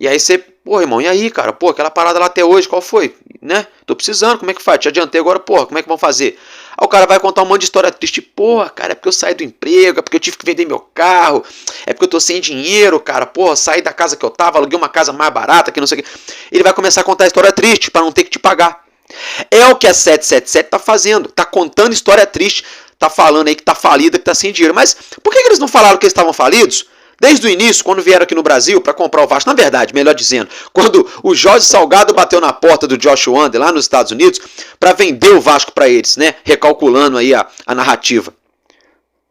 E aí você, pô, irmão, e aí, cara? Pô, aquela parada lá até hoje, qual foi? Né? Tô precisando, como é que faz? Te adiantei agora, porra, como é que vão fazer? Aí o cara vai contar um monte de história triste. Porra, cara, é porque eu saí do emprego, é porque eu tive que vender meu carro, é porque eu tô sem dinheiro, cara. Porra, saí da casa que eu tava, aluguei uma casa mais barata, que não sei o que. Ele vai começar a contar história triste pra não ter que te pagar. É o que a 777 tá fazendo. Tá contando história triste. Tá falando aí que tá falida, que tá sem dinheiro. Mas por que eles não falaram que eles estavam falidos? Desde o início, quando vieram aqui no Brasil para comprar o Vasco, na verdade, melhor dizendo, quando o Jorge Salgado bateu na porta do Josh Wander lá nos Estados Unidos para vender o Vasco para eles, né? Recalculando aí a narrativa,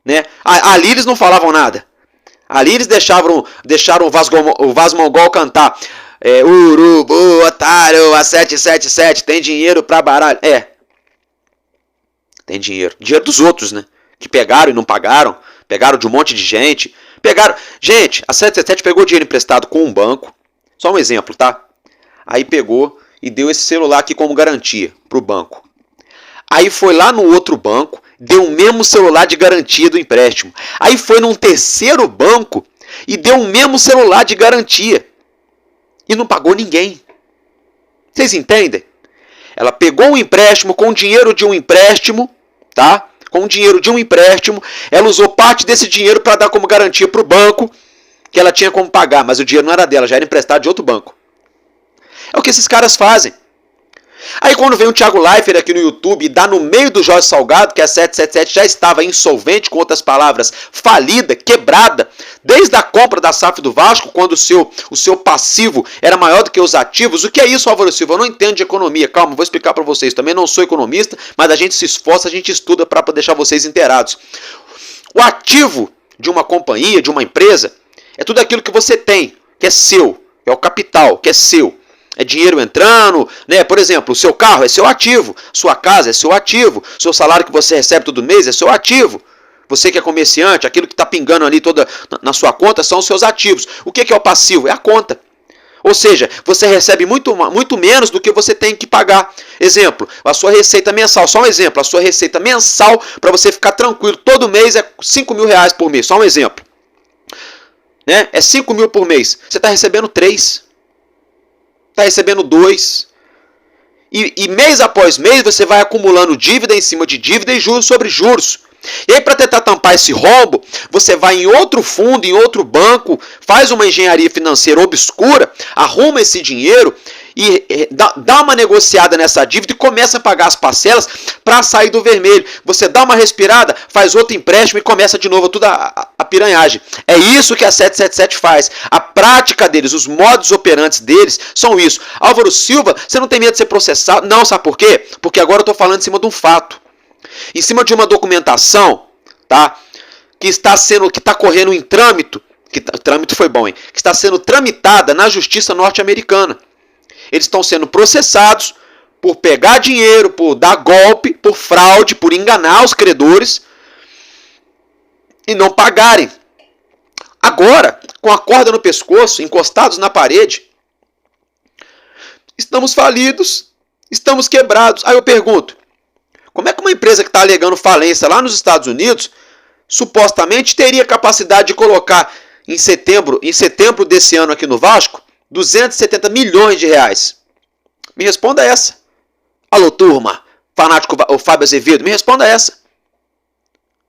né? Ali eles não falavam nada. Ali eles deixaram o Vasco Mongol cantar Urubu, otário, a 777 tem dinheiro para baralho. Tem dinheiro. Dinheiro dos outros, né? Que pegaram e não pagaram. Pegaram de um monte de gente. Gente, a 777 pegou dinheiro emprestado com um banco. Só um exemplo, tá? Aí pegou e deu esse celular aqui como garantia pro banco. Aí foi lá no outro banco, deu o mesmo celular de garantia do empréstimo. Aí foi num terceiro banco e deu o mesmo celular de garantia. E não pagou ninguém. Vocês entendem? Ela pegou um empréstimo com dinheiro de um empréstimo, tá? Com o dinheiro de um empréstimo, ela usou parte desse dinheiro para dar como garantia para o banco que ela tinha como pagar, mas o dinheiro não era dela, já era emprestado de outro banco. É o que esses caras fazem. Aí quando vem o Thiago Leifert aqui no YouTube e dá no meio do Jorge Salgado, que a 777 já estava insolvente, com outras palavras, falida, quebrada, desde a compra da SAF do Vasco, quando o seu passivo era maior do que os ativos. O que é isso, Álvaro Silva? Eu não entendo de economia. Calma, vou explicar para vocês. Também não sou economista, mas a gente se esforça, a gente estuda para deixar vocês inteirados. O ativo de uma companhia, de uma empresa, é tudo aquilo que você tem, que é seu, é o capital, que é seu. É dinheiro entrando, né? Por exemplo, o seu carro é seu ativo, sua casa é seu ativo, seu salário que você recebe todo mês é seu ativo. Você que é comerciante, aquilo que está pingando ali toda na sua conta são os seus ativos. O que é o passivo? É a conta. Ou seja, você recebe muito menos do que você tem que pagar. Exemplo, a sua receita mensal, só um exemplo, a sua receita mensal para você ficar tranquilo todo mês é 5 mil reais por mês, só um exemplo. Né? É 5 mil por mês, você está recebendo 3. Está recebendo 2. E mês após mês você vai acumulando dívida em cima de dívida e juros sobre juros. E aí, para tentar tampar esse rombo, você vai em outro fundo, em outro banco, faz uma engenharia financeira obscura, arruma esse dinheiro e dá uma negociada nessa dívida e começa a pagar as parcelas para sair do vermelho. Você dá uma respirada, faz outro empréstimo e começa de novo toda a piranhagem. É isso que a 777 faz. A prática deles, os modos operantes deles são isso. Álvaro Silva, você não tem medo de ser processado? Não, sabe por quê? Porque agora eu estou falando em cima de um fato. Em cima de uma documentação, tá? Que está correndo em trâmite, trâmite foi bom, hein? Que está sendo tramitada na justiça norte-americana. Eles estão sendo processados por pegar dinheiro, por dar golpe, por fraude, por enganar os credores e não pagarem. Agora, com a corda no pescoço, encostados na parede, estamos falidos, estamos quebrados. Aí eu pergunto, como é que uma empresa que está alegando falência lá nos Estados Unidos, supostamente teria capacidade de colocar em setembro desse ano aqui no Vasco, 270 milhões de reais? Me responda essa. Alô, turma, fanático o Fábio Azevedo, me responda essa.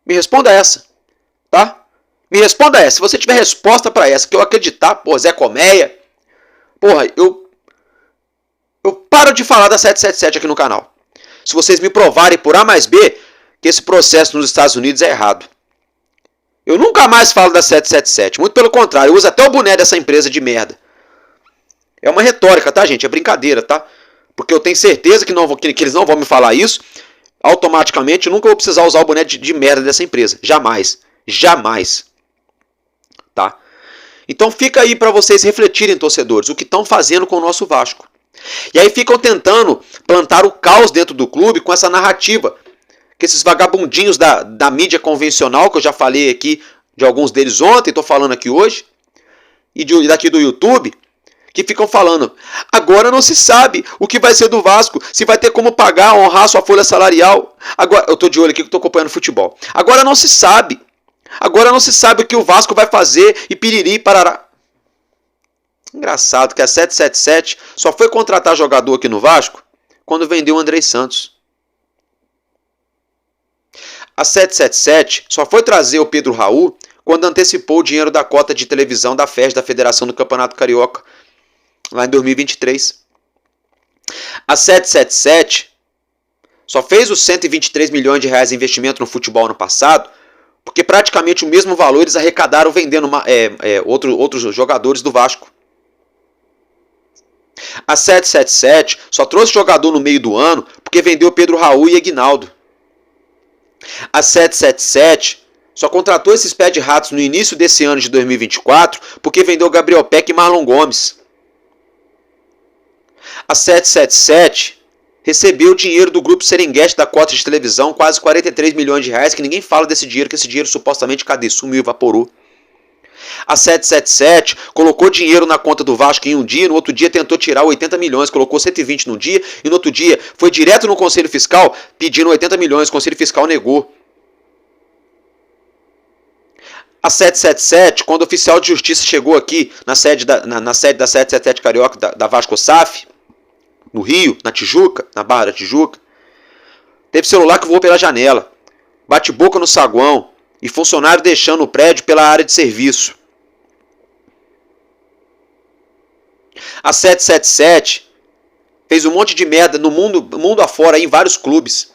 Me responda essa, tá? Me responda essa. Se você tiver resposta para essa, que eu acreditar, pô, Zé Colmeia, porra, eu paro de falar da 777 aqui no canal. Se vocês me provarem por A mais B que esse processo nos Estados Unidos é errado. Eu nunca mais falo da 777. Muito pelo contrário, eu uso até o boné dessa empresa de merda. É uma retórica, tá, gente? É brincadeira, tá? Porque eu tenho certeza que eles não vão me falar isso. Automaticamente, eu nunca vou precisar usar o boné de merda dessa empresa. Jamais. Jamais. Tá? Então fica aí para vocês refletirem, torcedores, o que estão fazendo com o nosso Vasco. E aí ficam tentando plantar o caos dentro do clube com essa narrativa. Que esses vagabundinhos da mídia convencional, que eu já falei aqui de alguns deles ontem, estou falando aqui hoje, e daqui do YouTube, que ficam falando, agora não se sabe o que vai ser do Vasco, se vai ter como pagar, honrar sua folha salarial. Agora, eu estou de olho aqui que estou acompanhando futebol. Agora não se sabe o que o Vasco vai fazer e piriri e parará. Engraçado que a 777 só foi contratar jogador aqui no Vasco quando vendeu o Andrei Santos. A 777 só foi trazer o Pedro Raul quando antecipou o dinheiro da cota de televisão da FES, da Federação do Campeonato Carioca, lá em 2023. A 777 só fez os 123 milhões de reais de investimento no futebol no passado porque praticamente o mesmo valor eles arrecadaram vendendo outros jogadores do Vasco. A 777 só trouxe jogador no meio do ano porque vendeu Pedro Raul e Aguinaldo. A 777 só contratou esses pé de ratos no início desse ano de 2024 porque vendeu Gabriel Peck e Marlon Gomes. A 777 recebeu dinheiro do grupo Serengeti da cota de televisão, quase 43 milhões de reais, que ninguém fala desse dinheiro, que esse dinheiro supostamente cadê? Sumiu, evaporou. A 777 colocou dinheiro na conta do Vasco em um dia, no outro dia tentou tirar 80 milhões, colocou 120 num dia, e no outro dia foi direto no Conselho Fiscal pedindo 80 milhões, o Conselho Fiscal negou. A 777, quando o oficial de justiça chegou aqui na sede da 777 Carioca, da Vasco SAF, no Rio, na Tijuca, na Barra da Tijuca, teve celular que voou pela janela, bate-boca no saguão e funcionário deixando o prédio pela área de serviço. A 777 fez um monte de merda no mundo afora, em vários clubes.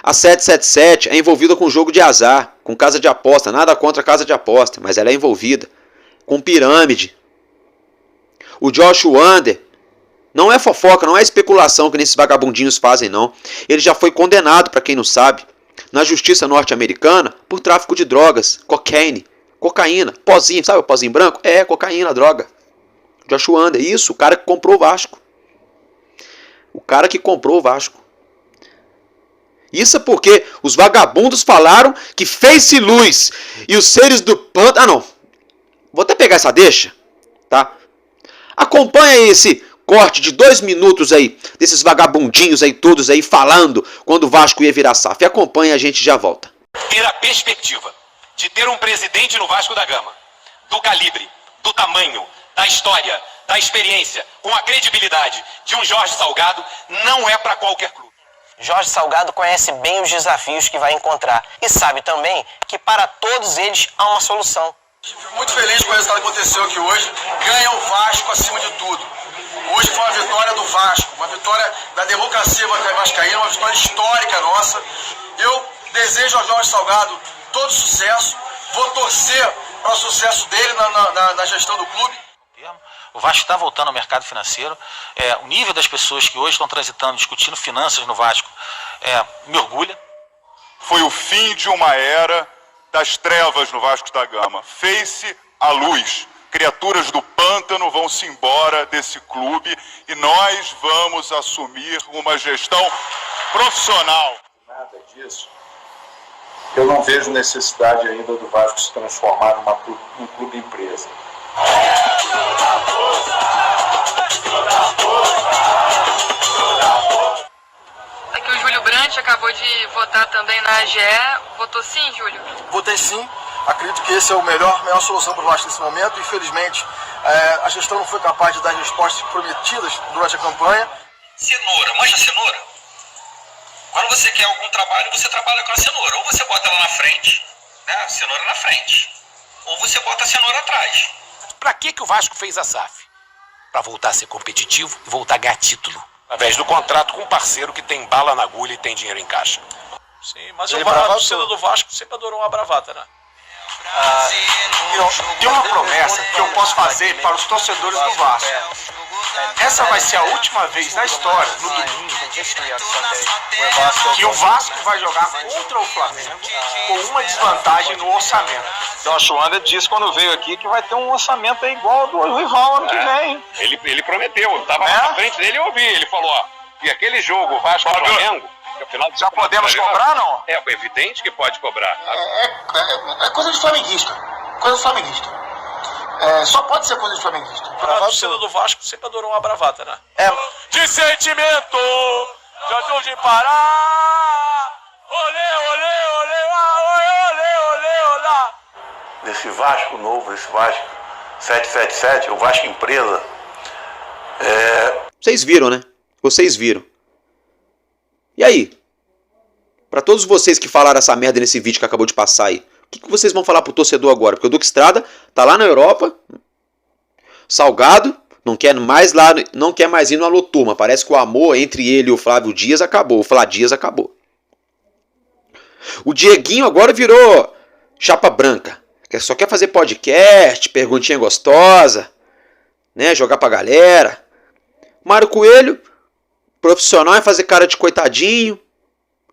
A 777 é envolvida com jogo de azar, com casa de aposta, nada contra a casa de aposta, mas ela é envolvida com pirâmide. O Josh Wander não é fofoca, não é especulação que esses vagabundinhos fazem, não. Ele já foi condenado, para quem não sabe, na justiça norte-americana por tráfico de drogas, cocaína, pozinho, sabe o pozinho branco? É, cocaína, droga. Josh Wander, isso, o cara que comprou o Vasco. O cara que comprou o Vasco. Isso é porque os vagabundos falaram que Face Luz e os seres do pântano... Ah, não. Vou até pegar essa deixa, tá? Acompanha esse corte de 2 minutos aí, desses vagabundinhos aí, todos aí, falando quando o Vasco ia virar SAF. Acompanha, a gente já volta. Ter a perspectiva de ter um presidente no Vasco da Gama, do calibre, do tamanho, da história, da experiência, com a credibilidade de um Jorge Salgado, não é para qualquer clube. Jorge Salgado conhece bem os desafios que vai encontrar e sabe também que para todos eles há uma solução. Fico muito feliz com o resultado que aconteceu aqui hoje. Ganha o Vasco acima de tudo. Hoje foi uma vitória do Vasco, uma vitória da democracia vascaína, uma vitória histórica nossa. Eu desejo ao Jorge Salgado todo sucesso, vou torcer para o sucesso dele na gestão do clube. O Vasco está voltando ao mercado financeiro. O nível das pessoas que hoje estão transitando, discutindo finanças no Vasco, me orgulha. Foi o fim de uma era das trevas no Vasco da Gama. Fez-se a luz. Criaturas do pântano vão-se embora desse clube e nós vamos assumir uma gestão profissional. Nada disso. Eu não vejo necessidade ainda do Vasco se transformar num clube empresa. Aqui o Júlio Brandt acabou de votar também na AGE. Votou sim, Júlio? Votei sim. Acredito que esse é a melhor solução para o Vasco nesse momento. Infelizmente, a gestão não foi capaz de dar respostas prometidas durante a campanha. Cenoura, manja cenoura? Quando você quer algum trabalho, você trabalha com a cenoura. Ou você bota ela na frente, né? A cenoura na frente. Ou você bota a cenoura atrás. Pra que o Vasco fez a SAF? Pra voltar a ser competitivo e voltar a ganhar título. Através do contrato com um parceiro que tem bala na agulha e tem dinheiro em caixa. Sim, mas a torcida do Vasco sempre adorou uma bravata, né? Tem uma promessa que eu posso fazer para os torcedores do Vasco. Essa vai ser a última vez na história, no domingo, que o Vasco vai jogar contra o Flamengo com uma desvantagem no orçamento. Josh Wander disse quando veio aqui que vai ter um orçamento igual ao do rival ano que vem. Ele prometeu, eu estava na frente dele e ouvi. Ele falou, ó, e aquele jogo Vasco-Flamengo... Já podemos cobrar, não? É evidente que pode cobrar. É coisa de flamenguista. Coisa de flamenguista. Só pode ser coisa de flamenguista. A torcida do Vasco sempre adorou uma bravata, né? De sentimento, de de Pará. Olê, olê, olê, olê, olê, olê, olá. desse Vasco novo, esse Vasco 777, o Vasco Empresa. Vocês viram, né? Vocês viram. E aí? Pra todos vocês que falaram essa merda nesse vídeo que acabou de passar aí, o que vocês vão falar pro torcedor agora? Porque o Duque Estrada tá lá na Europa, salgado, não quer mais ir no Alô Turma. Parece que o amor entre ele e o Flávio Dias acabou. O Flá Dias acabou. O Dieguinho agora virou chapa branca. Só quer fazer podcast, perguntinha gostosa, né? Jogar pra galera. Mário Coelho, profissional em fazer cara de coitadinho,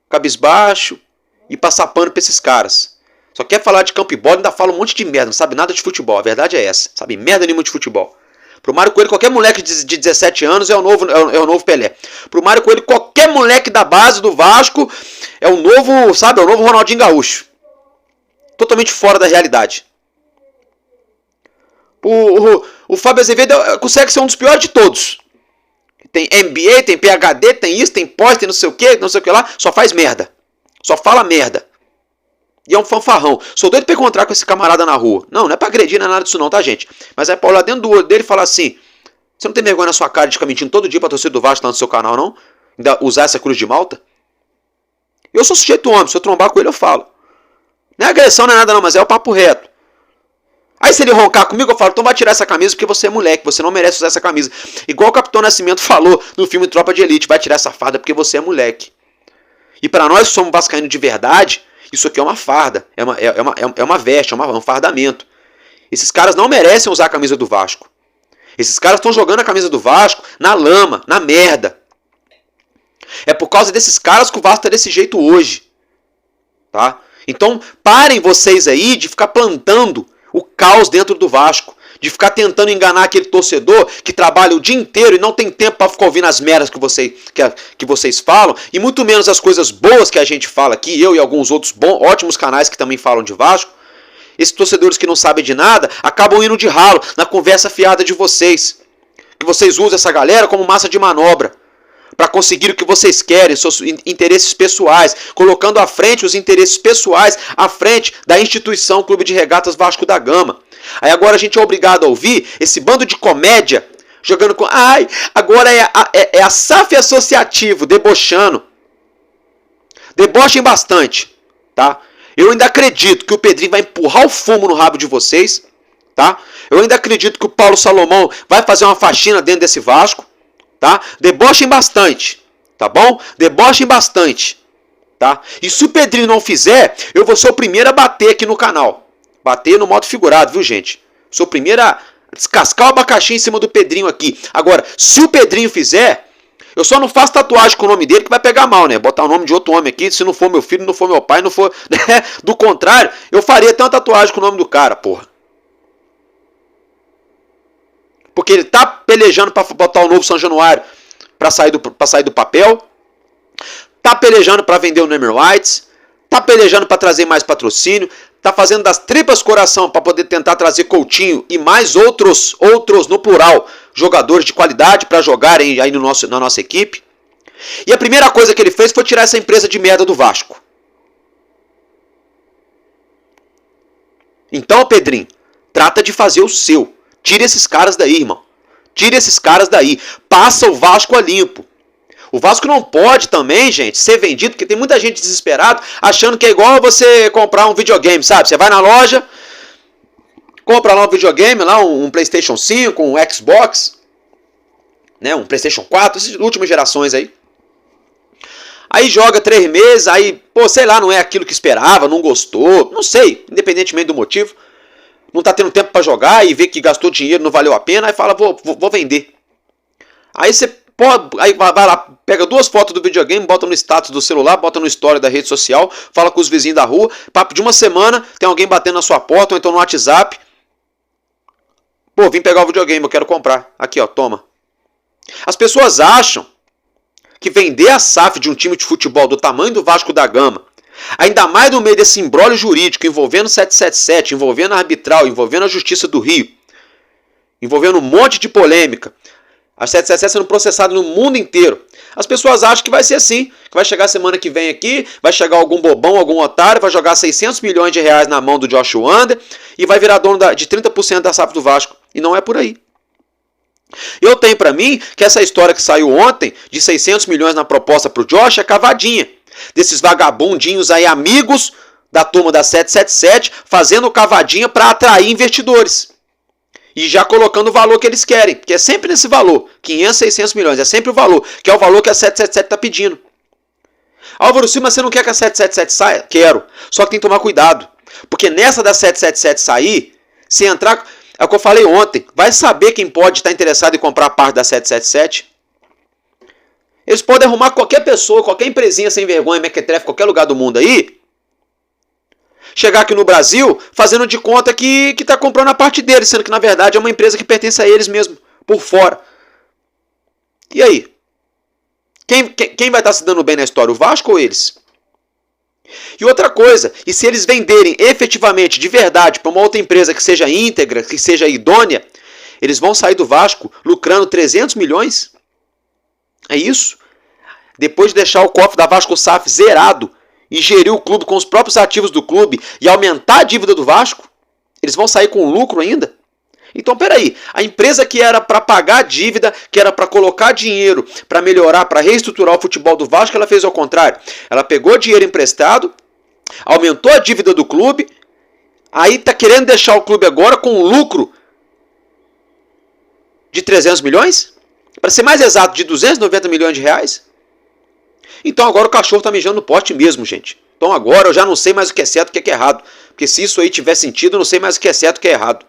cabisbaixo e passar pano pra esses caras. Só quer falar de campo e bola e ainda fala um monte de merda, não sabe nada de futebol. A verdade é essa, sabe merda nenhuma de futebol. Pro Mário Coelho, qualquer moleque de 17 anos é o novo Pelé. Pro Mário Coelho, qualquer moleque da base do Vasco é o novo, sabe, é o novo Ronaldinho Gaúcho. Totalmente fora da realidade. O Fábio Azevedo consegue ser um dos piores de todos. Tem MBA, tem PhD, tem isso, tem pós, tem não sei o que lá. Só faz merda. Só fala merda. E é um fanfarrão. Sou doido pra encontrar com esse camarada na rua. Não é pra agredir, não é nada disso não, tá, gente? Mas aí pra olhar dentro do olho dele e falar assim: você não tem vergonha na sua cara de ficar mentindo todo dia pra torcida do Vasco lá no seu canal, não? Ainda usar essa cruz de Malta? Eu sou sujeito homem, se eu trombar com ele eu falo. Não é agressão, não é nada não, mas é o papo reto. Aí se ele roncar comigo, eu falo: então vai tirar essa camisa porque você é moleque, você não merece usar essa camisa. Igual o Capitão Nascimento falou no filme Tropa de Elite: vai tirar essa farda porque você é moleque. E pra nós que somos vascaínos de verdade, isso aqui é uma farda, é uma veste, é um fardamento. Esses caras não merecem usar a camisa do Vasco. Esses caras estão jogando a camisa do Vasco na lama, na merda. É por causa desses caras que o Vasco tá desse jeito hoje. Tá? Então parem vocês aí de ficar plantando o caos dentro do Vasco. De ficar tentando enganar aquele torcedor que trabalha o dia inteiro e não tem tempo para ficar ouvindo as merdas que vocês falam, e muito menos as coisas boas que a gente fala aqui, eu e alguns outros ótimos canais que também falam de Vasco. Esses torcedores que não sabem de nada acabam indo de ralo na conversa fiada de vocês. Que vocês usam essa galera como massa de manobra para conseguir o que vocês querem, seus interesses pessoais, colocando à frente os interesses pessoais à frente da instituição Clube de Regatas Vasco da Gama. Aí agora a gente é obrigado a ouvir esse bando de comédia jogando com... agora é a SAF associativo debochando. Debochem bastante, tá? Eu ainda acredito que o Pedrinho vai empurrar o fumo no rabo de vocês, tá? Eu ainda acredito que o Paulo Salomão vai fazer uma faxina dentro desse Vasco, tá? Debochem bastante, tá bom? Debochem bastante, tá? E se o Pedrinho não fizer, eu vou ser o primeiro a bater aqui no canal. Bater no modo figurado, viu, gente? Sou o primeiro a descascar o abacaxi em cima do Pedrinho aqui. Agora, se o Pedrinho fizer, eu só não faço tatuagem com o nome dele que vai pegar mal, né? Botar o nome de outro homem aqui, se não for meu filho, não for meu pai, não for... Né? Do contrário, eu faria até uma tatuagem com o nome do cara, porra. Porque ele tá pelejando pra botar o novo São Januário pra sair do papel. Tá pelejando pra vender o Neymar Whites. Tá pelejando pra trazer mais patrocínio. Tá fazendo das tripas coração para poder tentar trazer Coutinho e mais outros no plural, jogadores de qualidade para jogarem aí na nossa equipe. E a primeira coisa que ele fez foi tirar essa empresa de merda do Vasco. Então, Pedrinho, trata de fazer o seu. Tire esses caras daí, irmão. Tire esses caras daí. Passa o Vasco a limpo. O Vasco não pode também, gente, ser vendido, porque tem muita gente desesperada achando que é igual você comprar um videogame, sabe? Você vai na loja, compra lá um videogame, lá um PlayStation 5, um Xbox, né, um PlayStation 4, essas últimas gerações aí. Aí joga 3 meses, aí, pô, sei lá, não é aquilo que esperava, não gostou, não sei, independentemente do motivo. Não tá tendo tempo para jogar e vê que gastou dinheiro, não valeu a pena, aí fala, vou vender. Aí você... Aí vai lá, pega 2 fotos do videogame, bota no status do celular, bota no story da rede social, fala com os vizinhos da rua, papo de uma semana, tem alguém batendo na sua porta, ou então no WhatsApp. Pô, vim pegar o videogame, eu quero comprar. Aqui, ó, toma. As pessoas acham que vender a SAF de um time de futebol do tamanho do Vasco da Gama, ainda mais no meio desse imbróglio jurídico, envolvendo 777, envolvendo a arbitral, envolvendo a Justiça do Rio, envolvendo um monte de polêmica, A 777 sendo processada no mundo inteiro. As pessoas acham que vai ser assim, que vai chegar semana que vem aqui, vai chegar algum bobão, algum otário, vai jogar 600 milhões de reais na mão do Josh Wander e vai virar dono de 30% da SAF do Vasco. E não é por aí. Eu tenho para mim que essa história que saiu ontem, de 600 milhões na proposta para o Josh, é cavadinha. Desses vagabundinhos aí, amigos da turma da 777, fazendo cavadinha para atrair investidores. E já colocando o valor que eles querem, que é sempre nesse valor, 500, 600 milhões, é sempre o valor, que é o valor que a 777 está pedindo. Álvaro Silva, você não quer que a 777 saia? Quero, só que tem que tomar cuidado, porque nessa da 777 sair, se entrar, é o que eu falei ontem, vai saber quem pode estar interessado em comprar a parte da 777? Eles podem arrumar qualquer pessoa, qualquer empresinha sem vergonha, mequetrefe, qualquer lugar do mundo aí, chegar aqui no Brasil fazendo de conta que está comprando a parte deles, sendo que na verdade é uma empresa que pertence a eles mesmo, por fora. E aí? Quem vai estar se dando bem na história, o Vasco ou eles? E outra coisa, e se eles venderem efetivamente, de verdade, para uma outra empresa que seja íntegra, que seja idônea, eles vão sair do Vasco lucrando 300 milhões? É isso? Depois de deixar o cofre da Vasco SAF zerado, e gerir o clube com os próprios ativos do clube e aumentar a dívida do Vasco, eles vão sair com lucro ainda? Então, peraí, a empresa que era para pagar a dívida, que era para colocar dinheiro, para melhorar, para reestruturar o futebol do Vasco, ela fez ao contrário. Ela pegou dinheiro emprestado, aumentou a dívida do clube, aí está querendo deixar o clube agora com um lucro de 300 milhões? Para ser mais exato, de 290 milhões de reais? Então agora o cachorro está mijando no poste mesmo, gente. Então agora eu já não sei mais o que é certo e o que é errado. Porque se isso aí tiver sentido, eu não sei mais o que é certo e o que é errado.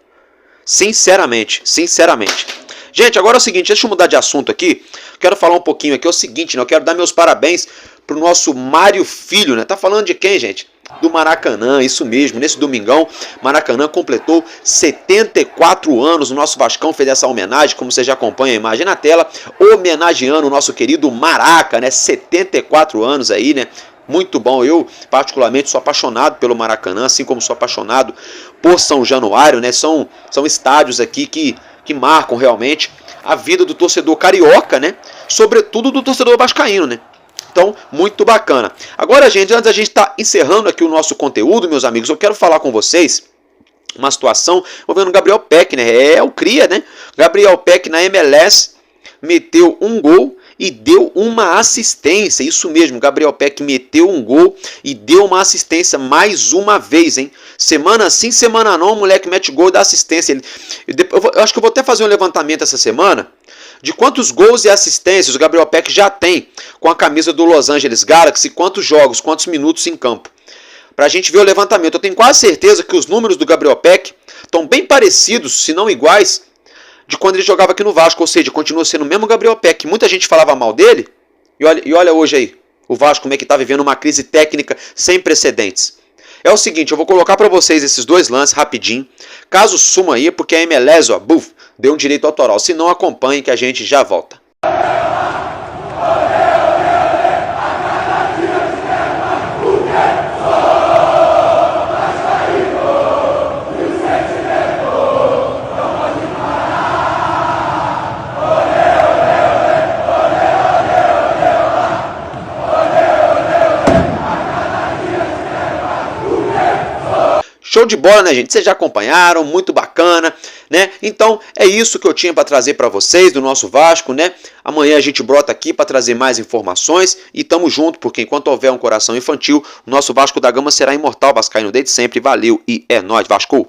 Sinceramente, sinceramente. Gente, agora é o seguinte, deixa eu mudar de assunto aqui. Quero falar um pouquinho aqui, é o seguinte, né? Eu quero dar meus parabéns pro nosso Mário Filho, né? Tá falando de quem, gente? Do Maracanã, isso mesmo, nesse domingão, Maracanã completou 74 anos, o nosso Vascão fez essa homenagem, como você já acompanha a imagem na tela, homenageando o nosso querido Maraca, né, 74 anos aí, né, muito bom, eu particularmente sou apaixonado pelo Maracanã, assim como sou apaixonado por São Januário, né, são estádios aqui que marcam realmente a vida do torcedor carioca, né, sobretudo do torcedor vascaíno, né. Então, muito bacana. Agora, gente, antes da gente estar encerrando aqui o nosso conteúdo, meus amigos, eu quero falar com vocês uma situação envolvendo o Gabriel Peck, né? É o cria, né? Gabriel Peck na MLS meteu um gol e deu uma assistência. Isso mesmo, Gabriel Peck meteu um gol e deu uma assistência mais uma vez, hein? Semana sim, semana não, o moleque mete gol e dá assistência. Eu acho que eu vou até fazer um levantamento essa semana de quantos gols e assistências o Gabriel Peck já tem com a camisa do Los Angeles Galaxy, quantos jogos, quantos minutos em campo. Para a gente ver o levantamento, eu tenho quase certeza que os números do Gabriel Peck estão bem parecidos, se não iguais, de quando ele jogava aqui no Vasco, ou seja, continua sendo o mesmo Gabriel Peck. Muita gente falava mal dele, e olha hoje aí, o Vasco como é que está vivendo uma crise técnica sem precedentes. É o seguinte, eu vou colocar para vocês esses dois lances rapidinho, caso suma aí, porque a MLS, ó, buf, deu um direito autoral. Se não, acompanhe que a gente já volta. Show de bola, né, gente? Vocês já acompanharam, muito bacana, né? Então, é isso que eu tinha para trazer para vocês do nosso Vasco, né? Amanhã a gente brota aqui para trazer mais informações e tamo junto, porque enquanto houver um coração infantil, o nosso Vasco da Gama será imortal, vascaíno desde sempre. Valeu e é nóis, Vasco!